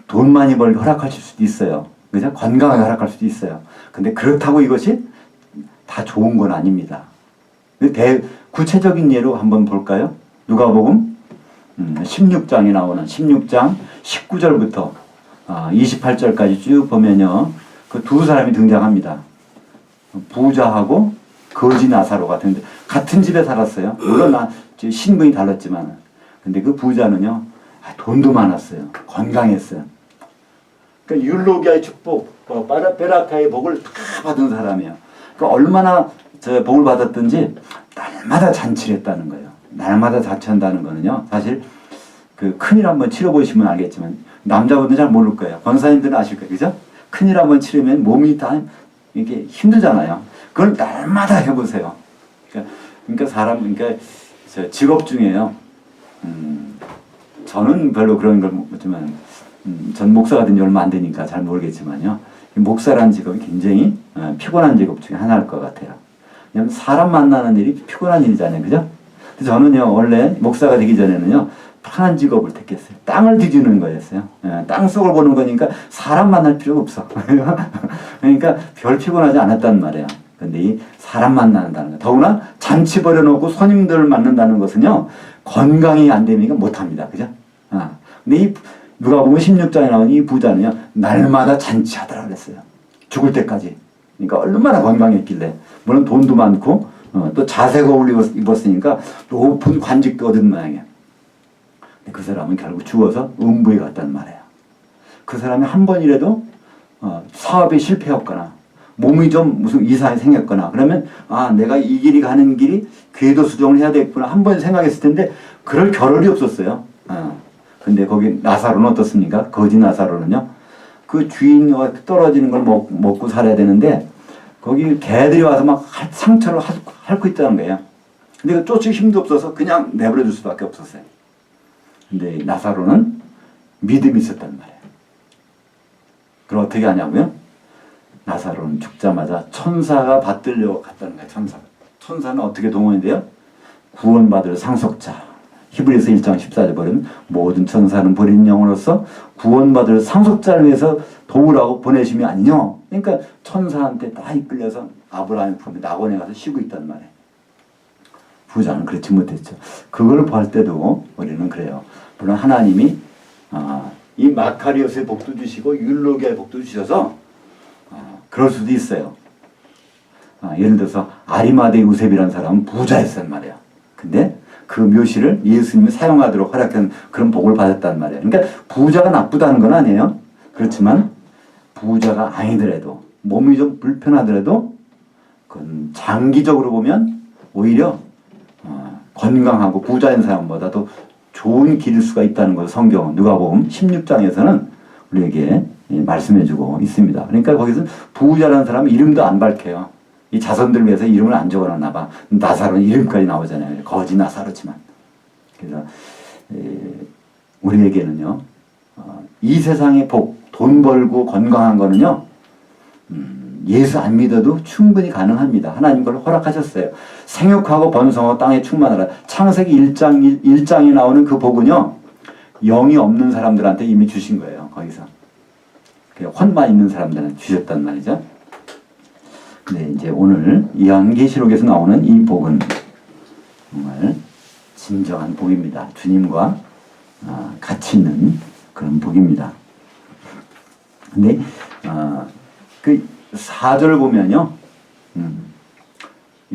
돈 많이 벌게 허락하실 수도 있어요. 그죠? 건강하게 허락할 수도 있어요. 근데 그렇다고 이것이 다 좋은 건 아닙니다. 구체적인 예로 한번 볼까요? 누가복음 16장에 나오는 16장 19절부터 28절까지 쭉 보면요, 그 두 사람이 등장합니다. 부자하고 거지 나사로 같은 집에 살았어요. 물론 신분이 달랐지만, 근데 그 부자는요, 돈도 많았어요. 건강했어요. 그러니까 율로기아의 축복, 베라카의 복을 다 받은 사람이에요. 그러니까 얼마나 복을 받았든지 날마다 잔치를 했다는 거예요. 날마다 자취한다는 거는요, 사실 큰일 한번 치러보시면 알겠지만, 남자분들은 잘 모를 거예요. 권사님들은 아실 거예요. 그죠? 큰일 한번 치르면 몸이 다 이렇게 힘들잖아요. 그걸 날마다 해보세요. 그러니까 저 직업 중에요. 저는 별로 그런 걸 못지만 전 목사가 된 지 얼마 안 되니까 잘 모르겠지만요. 목사라는 직업이 굉장히 피곤한 직업 중에 하나일 것 같아요. 왜냐면 사람 만나는 일이 피곤한 일이잖아요. 그죠? 그래서 저는요, 원래 목사가 되기 전에는요, 편한 직업을 택했어요. 땅을 뒤지는 거였어요. 땅 속을 보는 거니까 사람 만날 필요가 없어. 그러니까 별 피곤하지 않았단 말이에요. 근데 이 사람 만난다는 거, 더구나 잔치 벌여놓고 손님들을 만난다는 것은요, 건강이 안 되니까 못합니다. 그죠? 근데 이 누가 보면 16장에 나오는 이 부자는요, 날마다 잔치하더라 그랬어요. 죽을 때까지. 그러니까 얼마나 건강했길래. 물론 돈도 많고, 또 자색 옷을 입었으니까 높은 관직도 얻은 모양이에요. 근데 그 사람은 결국 죽어서 음부에 갔단 말이에요. 그 사람이 한 번이라도 사업에 실패했거나, 몸이 좀 무슨 이상이 생겼거나, 그러면, 내가 이 길이 가는 길이 궤도 수정을 해야 되겠구나, 한 번 생각했을 텐데, 그럴 겨를이 없었어요. 근데 거기 나사로는 어떻습니까? 거지 나사로는요, 그 주인이 떨어지는 걸 먹고 살아야 되는데, 거기 개들이 와서 막 상처를 핥고 있다는 거예요. 근데 그 쫓을 힘도 없어서 그냥 내버려 둘 수밖에 없었어요. 근데 나사로는 믿음이 있었단 말이에요. 그럼 어떻게 하냐고요? 나사로는 죽자마자 천사가 받들려 갔다는 거예요. 천사는 어떻게 동원이 돼요? 구원받을 상속자. 히브리서 1장 14절 보면 모든 천사는 버린 영으로서 구원받을 상속자를 위해서 도우라고 보내심이 아니냐. 그러니까 천사한테 다 이끌려서 아브라함의 품에 낙원에 가서 쉬고 있단 말이에요. 부자는 그렇지 못했죠. 그걸 볼 때도 우리는 그래요. 물론 하나님이 이 마카리오스의 복도 주시고 율로기아의 복도 주셔서 그럴 수도 있어요. 예를 들어서 아리마대 요셉이라는 사람은 부자였단 말이에요. 근데 그 묘시를 예수님이 사용하도록 허락한 그런 복을 받았단 말이에요. 그러니까 부자가 나쁘다는 건 아니에요. 그렇지만 부자가 아니더라도, 몸이 좀 불편하더라도 그건 장기적으로 보면 오히려 건강하고 부자인 사람보다 더 좋은 길일 수가 있다는 것을 성경은 누가복음 16장에서는 우리에게 말씀해주고 있습니다. 그러니까 거기서 부자라는 사람은 이름도 안 밝혀요. 이 자손들 위해서 이름을 안 적어놨나 봐. 나사로는 이름까지 나오잖아요. 거지 나사로지만. 그래서 우리에게는요, 이 세상의 복, 돈 벌고 건강한 거는요, 예수 안 믿어도 충분히 가능합니다. 하나님 그걸 허락하셨어요. 생육하고 번성하고 땅에 충만하라. 창세기 1장에 나오는 그 복은요, 영이 없는 사람들한테 이미 주신 거예요. 거기서. 혼만 있는 사람들한테 주셨단 말이죠. 근데 이제 오늘 요한계시록에서 나오는 이 복은 정말 진정한 복입니다. 주님과 같이 있는 그런 복입니다. 근데 그 4절 보면요,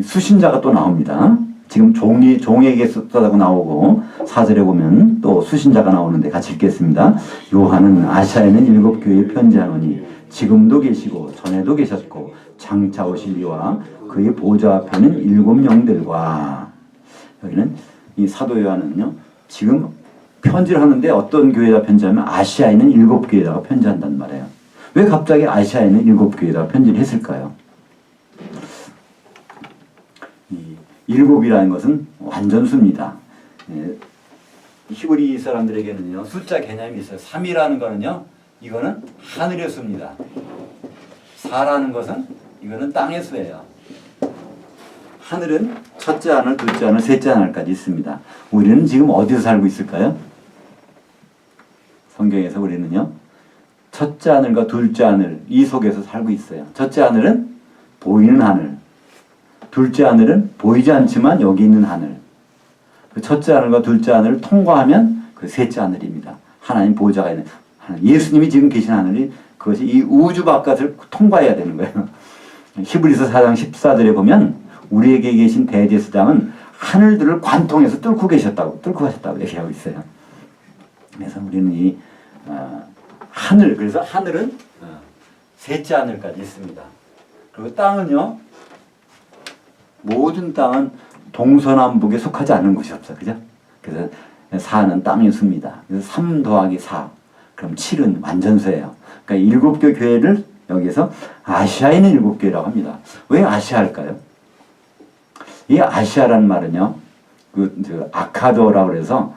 수신자가 또 나옵니다. 지금 종에게 썼다고 나오고 4절에 보면 또 수신자가 나오는데 같이 읽겠습니다. 요한은 아시아에는 7교회에 편지하노니 지금도 계시고 전에도 계셨고 장차 오실 이와 그의 보좌 앞에는 7 영들과, 여기는 이 사도 요한은요, 지금 편지를 하는데 어떤 교회에다 편지하면 아시아에 있는 7교회에다가 편지한단 말이에요. 왜 갑자기 아시아에 있는 7교회에다가 편지를 했을까요? 이 7이라는 것은 완전수입니다. 히브리 사람들에게는요, 숫자 개념이 있어요. 3이라는 거는요, 이거는 하늘의 수입니다. 4라는 것은 이거는 땅의 수예요. 하늘은 첫째 하늘, 둘째 하늘, 셋째 하늘까지 있습니다. 우리는 지금 어디서 살고 있을까요? 성경에서 우리는요, 첫째 하늘과 둘째 하늘 이 속에서 살고 있어요. 첫째 하늘은 보이는 하늘, 둘째 하늘은 보이지 않지만 여기 있는 하늘. 그 첫째 하늘과 둘째 하늘을 통과하면 그 셋째 하늘입니다. 하나님 보호자가 있는 하늘. 예수님이 지금 계신 하늘이 그것이 이 우주 바깥을 통과해야 되는 거예요. 히브리서 4장 14절에 보면 우리에게 계신 대제사장은 하늘들을 관통해서 뚫고 가셨다고 얘기하고 있어요. 그래서 우리는 이 하늘, 그래서 하늘은 셋째 하늘까지 있습니다. 그리고 땅은요, 모든 땅은 동서남북에 속하지 않는 곳이 없어요. 그죠? 그래서 4는 땅의 수입니다. 그래서 3 더하기 4, 그럼 7은 완전수예요. 그러니까 7개 교회를 여기서 아시아에 있는 7교회라고 합니다. 왜 아시아일까요? 이 아시아라는 말은요, 아카도라고 그래서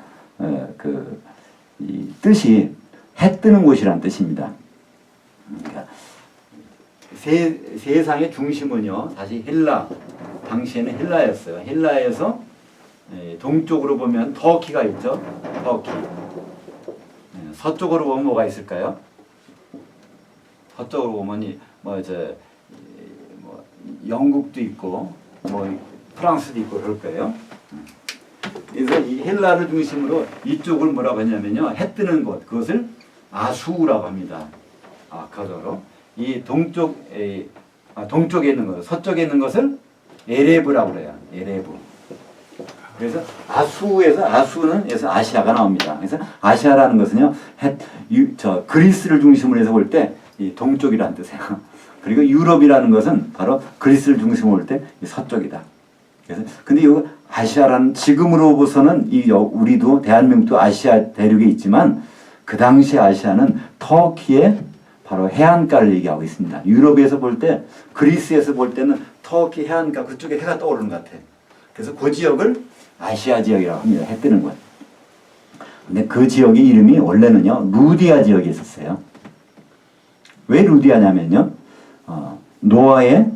이 뜻이 해 뜨는 곳이란 뜻입니다. 그러니까 세상의 중심은요, 다시 헬라, 당시에는 헬라였어요. 헬라에서 동쪽으로 보면 터키가 있죠. 터키. 서쪽으로 보면 뭐가 있을까요? 서쪽으로 보면 뭐 영국도 있고 뭐 프랑스도 있고 그럴 거예요. 그래서 이 헬라를 중심으로 이쪽을 뭐라고 하냐면요, 해 뜨는 곳, 그것을 아수라고 합니다. 아카도로. 이 동쪽에 있는 것, 서쪽에 있는 것을 에레브라고 그래요. 에레브. 그래서 아수는 그래서 아시아가 나옵니다. 그래서 아시아라는 것은요, 그리스를 중심으로 해서 볼 때 이 동쪽이라는 뜻이에요. 그리고 유럽이라는 것은 바로 그리스를 중심으로 볼 때 서쪽이다. 그래서 근데 이 아시아라는 지금으로 보서는 우리도 대한민국도 아시아 대륙에 있지만 그 당시 아시아는 터키의 바로 해안가를 얘기하고 있습니다. 유럽에서 볼 때, 그리스에서 볼 때는 터키 해안가 그쪽에 해가 떠오르는 것 같아요. 그래서 그 지역을 아시아 지역이라고 합니다. 해 뜨는 곳. 근데 그 지역의 이름이 원래는요, 루디아 지역에 있었어요. 왜 루디아냐면요, 노아의,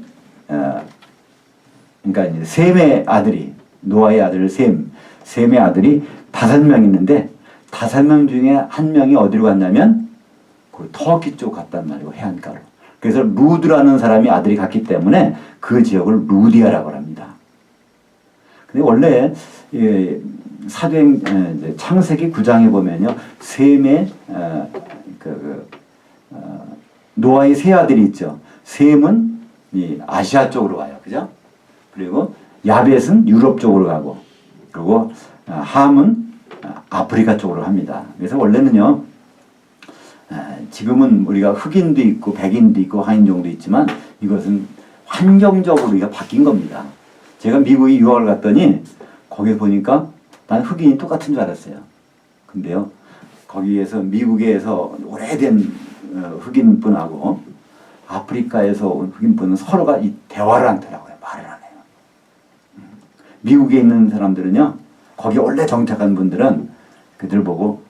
그러니까 이제 셈의 아들이, 노아의 아들 셈의 아들이 5명 있는데, 5명 중에 1명이 어디로 갔냐면, 그 터키 쪽 갔단 말이고, 해안가로. 그래서 루드라는 사람이 아들이 갔기 때문에 그 지역을 루디아라고 합니다. 근데 원래 사도행 창세기 9장에 보면요, 셈의 노아의 세 아들이 있죠. 셈은 이 아시아 쪽으로 가요, 그죠? 그리고 야벳은 유럽 쪽으로 가고, 그리고 함은 아프리카 쪽으로 합니다. 그래서 원래는요, 지금은 우리가 흑인도 있고 백인도 있고 하인종도 있지만 이것은 환경적으로 우리가 바뀐 겁니다. 제가 미국에 유학을 갔더니 거기 보니까 난 흑인이 똑같은 줄 알았어요. 근데요, 거기에서 미국에서 오래된 흑인분하고 아프리카에서 온 흑인분은 서로가 이 대화를 않더라고요. 말을 안 해요. 미국에 있는 사람들은요, 거기 원래 정착한 분들은 그들 보고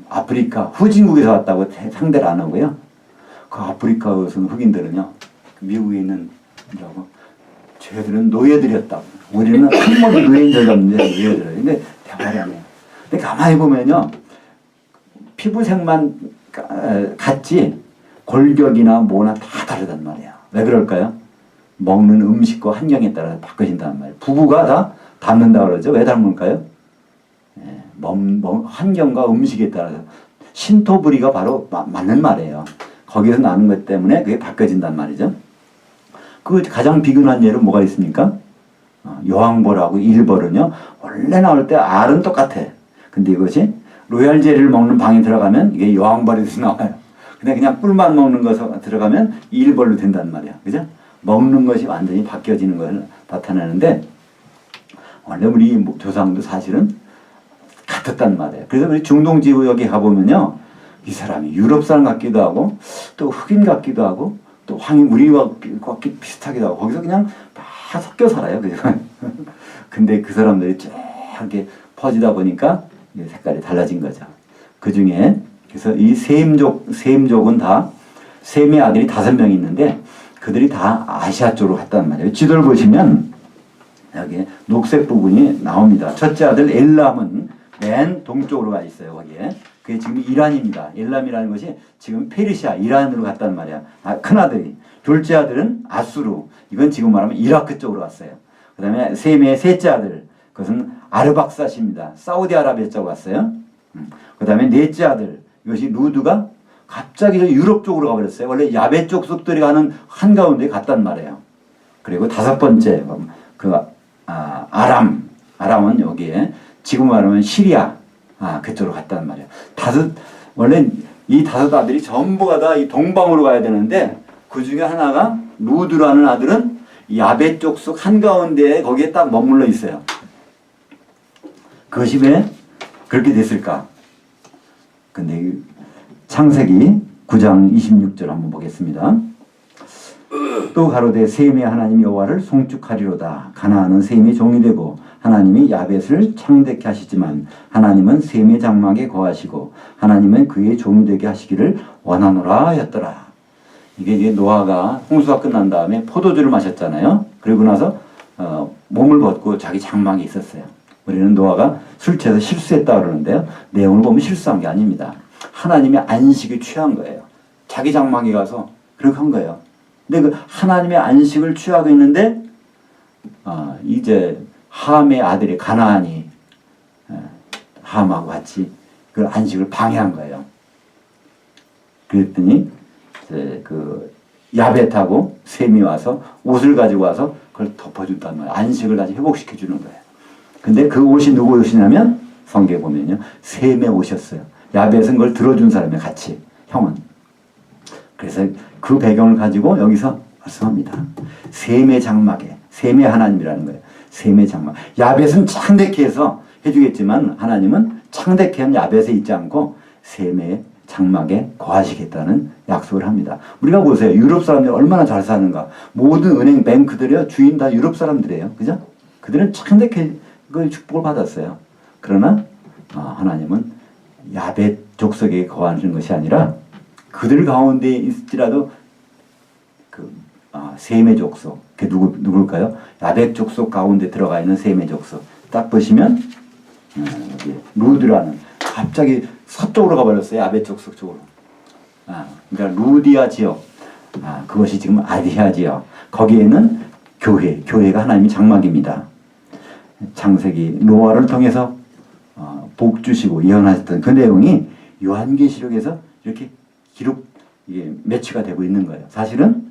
아프리카 후진국에서 왔다고 상대를 안 하고요. 그 아프리카에서 온 흑인들은요, 미국에 있는 분들하고 쟤들은 노예들이었다고. 우리는 한 번도 노예인 적이 없는데 노예들이에요. 근데 대화를 안 해요. 근데 가만히 보면요, 피부색만 같지 골격이나 뭐나 다 다르단 말이에요. 왜 그럴까요? 먹는 음식과 환경에 따라 바꿔진단 말이에요. 부부가 다 닮는다 그러죠. 왜 닮을까요? 환경과 음식에 따라서 신토 부리가 바로 맞는 말이에요. 거기서 나는 것 때문에 그게 바꿔진단 말이죠. 그 가장 비근한 예로 뭐가 있습니까? 여왕벌하고 일벌은요, 원래 나올 때 알은 똑같아. 근데 이것이 로얄 젤리를 먹는 방에 들어가면 이게 여왕벌에서 나와요. 근데 그냥 꿀만 먹는 거 들어가면 일벌로 된단 말이야. 그죠? 먹는 것이 완전히 바뀌어지는 것을 나타내는데, 원래 우리 조상도 사실은 같았단 말이에요. 그래서 우리 중동 지역에 가보면요, 이 사람이 유럽 사람 같기도 하고, 또 흑인 같기도 하고, 또 우리와 비슷하기도 하고, 거기서 그냥 다 섞여 살아요. 그죠? 근데 그 사람들이 쭉 이렇게 퍼지다 보니까 색깔이 달라진 거죠. 그 중에, 그래서 이 셈족은 다, 셈의 아들이 5명 있는데, 그들이 다 아시아 쪽으로 갔단 말이에요. 지도를 보시면, 여기 녹색 부분이 나옵니다. 첫째 아들 엘람은 맨 동쪽으로 가 있어요, 거기에. 그게 지금 이란입니다. 엘람이라는 것이 지금 페르시아, 이란으로 갔단 말이야. 큰 아들이. 둘째 아들은 아수르. 이건 지금 말하면 이라크 쪽으로 갔어요. 그 다음에 셈의 셋째 아들. 그것은 아르박사시입니다. 사우디아라비아 쪽으로 갔어요. 그 다음에 넷째 아들. 이것이 루드가 갑자기 유럽 쪽으로 가버렸어요. 원래 야베 쪽 속들이 가는 한가운데 갔단 말이에요. 그리고 5번째, 아람은 여기에 지금 말하면 시리아, 그쪽으로 갔단 말이에요. 원래 이 5 아들이 전부가 다 이 동방으로 가야 되는데, 그 중에 하나가 루드라는 아들은 야베 쪽 속 한가운데에 거기에 딱 머물러 있어요. 그것이 왜 그렇게 됐을까? 근데 창세기 9장 26절 한번 보겠습니다. 또 가로되 셈의 하나님 여호와를 송축하리로다. 가나안은 셈의 종이 되고 하나님이 야벳을 창대케 하시지만 하나님은 셈의 장막에 거하시고 하나님은 그의 종이 되게 하시기를 원하노라 하였더라. 이게 이제 노아가 홍수가 끝난 다음에 포도주를 마셨잖아요. 그리고 나서 몸을 벗고 자기 장막에 있었어요. 우리는 노아가 술 취해서 실수했다 그러는데요. 내용을 보면 실수한 게 아닙니다. 하나님의 안식을 취한 거예요. 자기 장막에 가서 그렇게 한 거예요. 근데 그 하나님의 안식을 취하고 있는데 이제 함의 아들이 가나안이 함하고 같이 그 안식을 방해한 거예요. 그랬더니 이제 그 야벳하고 셈이 와서 옷을 가지고 와서 그걸 덮어준단 말이에요. 안식을 다시 회복시켜 주는 거예요. 근데 그 옷이 누구 옷이냐면 성경에 보면요, 셈의 옷이었어요. 야벳은 그걸 들어준 사람이 같이 형은. 그래서 그 배경을 가지고 여기서 말씀합니다. 셈의 장막에, 셈의 하나님이라는 거예요. 셈의 장막. 야벳은 창대케 해서 해주겠지만 하나님은 창대케 한 야벳에 있지 않고 셈의 장막에 거하시겠다는 약속을 합니다. 우리가 보세요. 유럽 사람들이 얼마나 잘 사는가. 모든 은행 뱅크들의 주인 다 유럽 사람들이에요. 그죠? 그들은 창대케 그 축복을 받았어요. 그러나 하나님은 야벳 족속에 거하는 것이 아니라 그들 가운데 있을지라도 그 셈의 족속, 그게 누굴까요? 야벳 족속 가운데 들어가 있는 셈의 족속. 딱 보시면 루드라는, 갑자기 서쪽으로 가버렸어요. 야벳 족속 쪽으로. 그러니까 루디아 지역, 그것이 지금 아디아 지역. 거기에는 교회가 하나님의 장막입니다. 창세기 노아를 통해서 복 주시고 예언하셨던 그 내용이 요한계시록에서 이렇게 이게 매치가 되고 있는 거예요. 사실은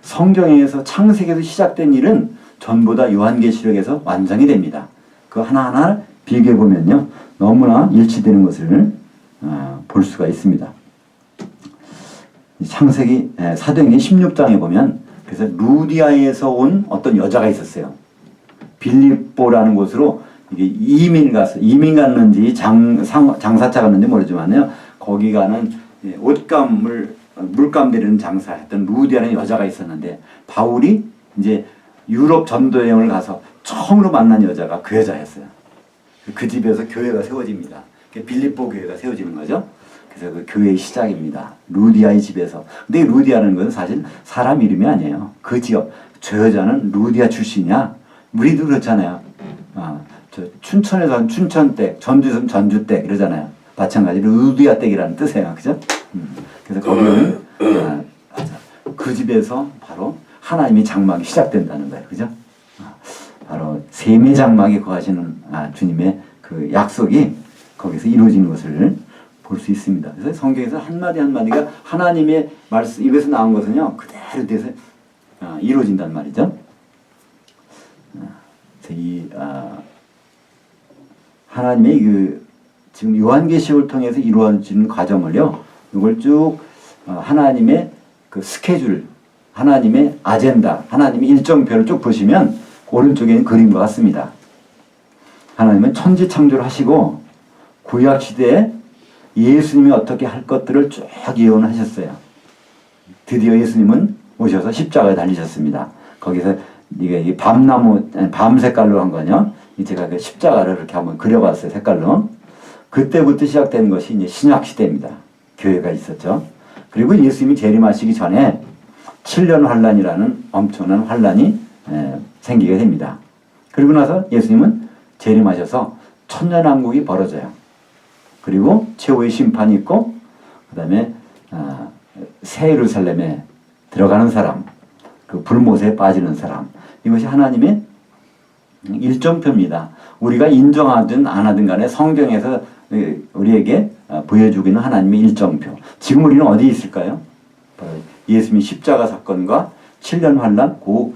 성경에서 창세기에서 시작된 일은 전부 다 요한계시록에서 완성이 됩니다. 그 하나하나 비교해 보면요, 너무나 일치되는 것을 볼 수가 있습니다. 창세기 사도행전 16장에 보면, 그래서 루디아에서 온 어떤 여자가 있었어요. 빌립보라는 곳으로 이게 이민 갔는지 장사차 갔는지 모르지만요, 거기 가는 물감 내리는 장사했던 루디아라는 여자가 있었는데, 바울이 이제 유럽 전도 여행을 가서 처음으로 만난 여자가 그 여자였어요. 그 집에서 교회가 세워집니다. 빌립보 교회가 세워지는 거죠. 그래서 그 교회의 시작입니다. 루디아의 집에서. 근데 루디아라는 것은 사실 사람 이름이 아니에요. 그 지역, 저 여자는 루디아 출신이야. 우리도 그렇잖아요. 저 춘천에서 춘천댁, 전주에서 전주댁 이러잖아요. 마찬가지로 루디아 댁이라는 뜻이에요. 그죠? 그래서 거기는 그 집에서 바로 하나님의 장막이 시작된다는 거예요. 그죠? 바로 셈의 장막에 거하시는 주님의 그 약속이 거기서 이루어지는 것을 볼 수 있습니다. 그래서 성경에서 한마디 한마디가 하나님의 말씀 입에서 나온 것은요, 그대로 돼서 이루어진단 말이죠. 하나님의 지금 요한계시록을 통해서 이루어지는 과정을요, 이걸 쭉 하나님의 그 스케줄, 하나님의 아젠다, 하나님의 일정표를 쭉 보시면 오른쪽에 있는 그림과 같습니다. 하나님은 천지 창조를 하시고 구약 시대에 예수님이 어떻게 할 것들을 쭉 예언하셨어요. 드디어 예수님은 오셔서 십자가에 달리셨습니다. 거기서 이게 밤 색깔로 한 거냐? 제가 그 십자가를 이렇게 한번 그려봤어요, 색깔로. 그때부터 시작된 것이 이제 신약 시대입니다. 교회가 있었죠. 그리고 예수님이 재림하시기 전에 7년 환란이라는 엄청난 환란이 생기게 됩니다. 그리고 나서 예수님은 재림하셔서 천년왕국이 벌어져요. 그리고 최후의 심판이 있고, 그 다음에 새 예루살렘에 들어가는 사람, 그 불못에 빠지는 사람, 이것이 하나님의 일정표입니다. 우리가 인정하든 안 하든 간에 성경에서 우리에게 보여주고 있는 하나님의 일정표. 지금 우리는 어디에 있을까요? 예수님의 십자가 사건과 7년 환란, 그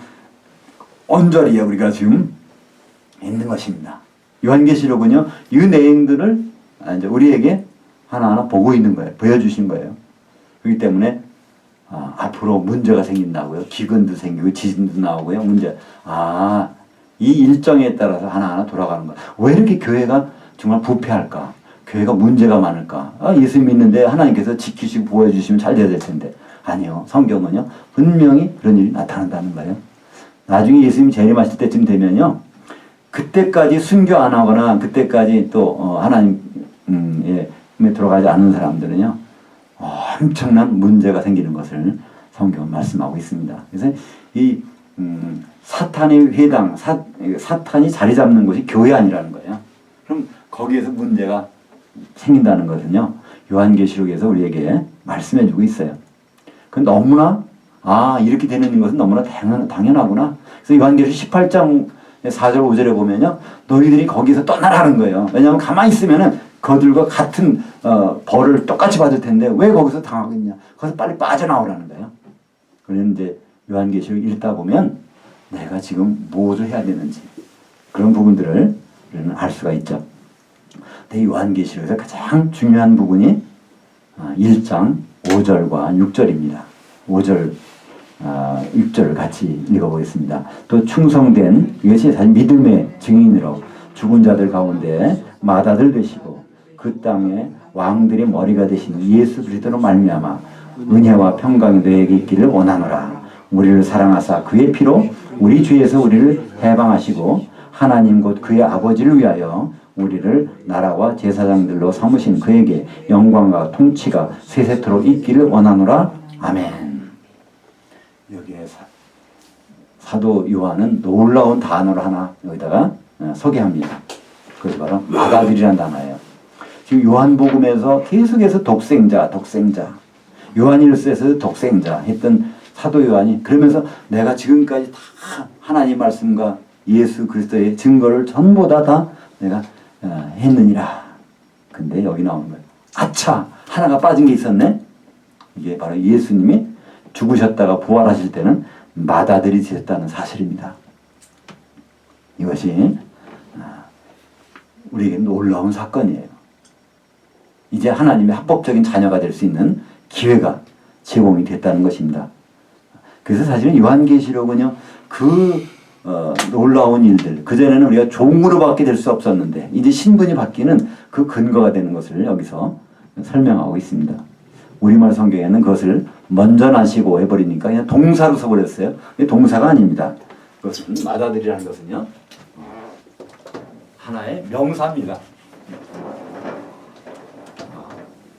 언저리에 우리가 지금 있는 것입니다. 요한계시록은요, 이 내용들을 이제 우리에게 하나하나 보고 있는 거예요. 보여주신 거예요. 그렇기 때문에 앞으로 문제가 생긴다고요. 기근도 생기고 지진도 나오고요. 이 일정에 따라서 하나하나 돌아가는 거예요. 왜 이렇게 교회가 정말 부패할까? 교회가 문제가 많을까? 예수 믿는데 하나님께서 지키시고 보호해주시면 잘 돼야 될 텐데. 아니요. 성경은요. 분명히 그런 일이 나타난다는 거예요. 나중에 예수님이 재림하실 때쯤 되면요. 그때까지 순교 안 하거나 그때까지 또 하나님에 들어가지 않는 사람들은요. 엄청난 문제가 생기는 것을 성경은 말씀하고 있습니다. 그래서 이 사탄의 회당, 사탄이 자리 잡는 곳이 교회 아니라는 거예요. 그럼 거기에서 문제가 생긴다는 것은요. 요한계시록에서 우리에게 말씀해 주고 있어요. 그 너무나 이렇게 되는 것은 너무나 당연하구나. 그래서 요한계시록 18장 4절 5절에 보면요. 너희들이 거기서 떠나라는 거예요. 왜냐하면 가만히 있으면은 그들과 같은 벌을 똑같이 받을 텐데 왜 거기서 당하고 있냐. 거기서 빨리 빠져나오라는 거예요. 그러면 이제 요한계시록 읽다 보면 내가 지금 무엇을 해야 되는지 그런 부분들을 우리는 알 수가 있죠. 근데 요한계시록에서 가장 중요한 부분이 1장 5절과 6절입니다. 5절 6절을 같이 읽어보겠습니다. 또 충성된 이것이 사실 믿음의 증인으로 죽은 자들 가운데 맏아들 되시고 그 땅에 왕들의 머리가 되신 예수 그리스도로 말미암아 은혜와 평강이 너에게 있기를 원하노라. 우리를 사랑하사 그의 피로 우리 주에서 우리를 해방하시고 하나님 곧 그의 아버지를 위하여 우리를 나라와 제사장들로 삼으신 그에게 영광과 통치가 세세토록 있기를 원하노라. 아멘. 여기에 사도 요한은 놀라운 단어를 하나 여기다가 소개합니다. 그것이 바로 맏아들이라는 단어예요. 지금 요한복음에서 계속해서 독생자 요한일서에서 독생자 했던 사도 요한이 그러면서 내가 지금까지 다 하나님 말씀과 예수 그리스도의 증거를 전부 다 내가 했느니라. 근데 여기 나오는 거예요. 아차! 하나가 빠진 게 있었네? 이게 바로 예수님이 죽으셨다가 부활하실 때는 맏아들이 되셨다는 사실입니다. 이것이 우리에게 놀라운 사건이에요. 이제 하나님의 합법적인 자녀가 될 수 있는 기회가 제공이 됐다는 것입니다. 그래서 사실은 요한계시록은요, 놀라운 일들, 그전에는 우리가 종으로밖에 될 수 없었는데, 이제 신분이 바뀌는 그 근거가 되는 것을 여기서 설명하고 있습니다. 우리말 성경에는 그것을 먼저 나시고 해버리니까 그냥 동사로 써버렸어요. 동사가 아닙니다. 그것은 맏아들이라는 것은요, 하나의 명사입니다.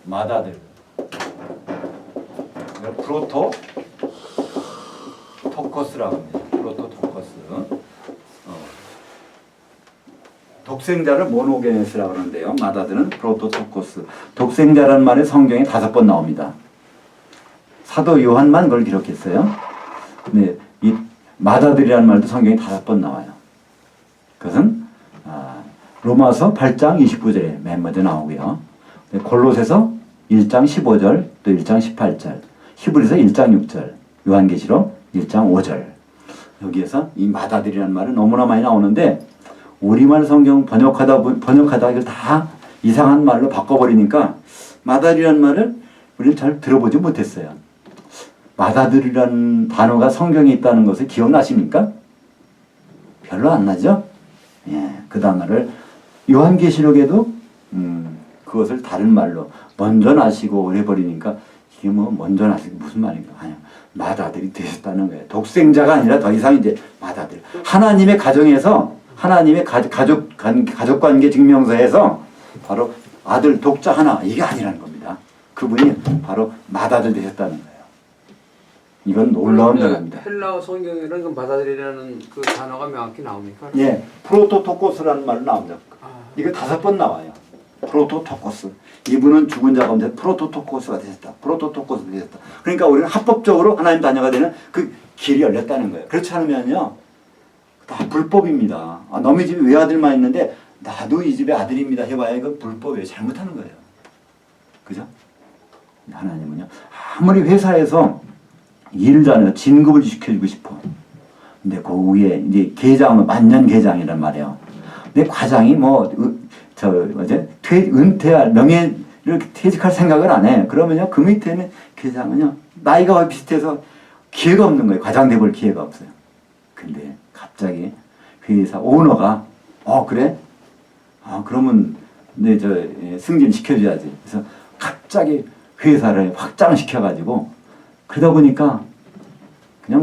맏아들. 프로토토커스라고 합니다. 프로토토커스. 독생자를 모노게네스라고 하는데요. 맏아들은 프로토토코스. 독생자라는 말이 성경에 5번 나옵니다. 사도 요한만 그걸 기록했어요. 근데 이 맏아들이라는 말도 성경에 5번 나와요. 그것은 로마서 8장 29절에 맨 먼저 나오고요. 골로새서 1장 15절 또 1장 18절, 히브리서 1장 6절, 요한계시록 1장 5절. 여기에서 이 맏아들이라는 말은 너무나 많이 나오는데 우리말 성경 번역하다 이걸 다 이상한 말로 바꿔버리니까 맏아들이라는 말을 우리는 잘 들어보지 못했어요. 맏아들이라는 단어가 성경에 있다는 것을 기억나십니까? 별로 안 나죠? 예, 그 단어를 요한계시록에도 그것을 다른 말로 먼저 나시고 해버리니까 이게 뭐 먼저 나시고 무슨 말인가? 아니요. 맏아들이 되셨다는 거예요. 독생자가 아니라 더 이상 이제 맏아들. 하나님의 가정에서 하나님의 가족관계 증명서에서 바로 아들 독자 하나 이게 아니라는 겁니다. 그분이 바로 맏아들 되셨다는 거예요. 이건 놀라운 단어입니다. 헬라어 성경에는 그 맏아들이라는 그 단어가 명확히 나옵니까? 예, 프로토토코스라는 말로 나옵니다. 이거 5번 나와요. 프로토토코스. 이분은 죽은 자 가운데 프로토토코스가 되셨다. 프로토토코스가 되셨다. 그러니까 우리는 합법적으로 하나님 자녀가 되는 그 길이 열렸다는 거예요. 그렇지 않으면요, 다 불법입니다. 너희 집에 외아들만 있는데 나도 이 집의 아들입니다 해봐야 이거 불법이에요. 잘못하는 거예요. 그죠? 하나님은요, 아무리 회사에서 일을 잘해서 진급을 시켜주고 싶어. 근데 그 위에 이제 계장은 만년 계장이란 말이에요. 근데 과장이 은퇴할 명예를 퇴직할 생각을 안 해. 그러면요, 그 밑에는 계장은요, 나이가 비슷해서 기회가 없는 거예요. 과장 돼볼 기회가 없어요. 근데 갑자기 회사 오너가 그래? 그러면 내 승진 시켜줘야지. 그래서 갑자기 회사를 확장시켜가지고 그러다 보니까 그냥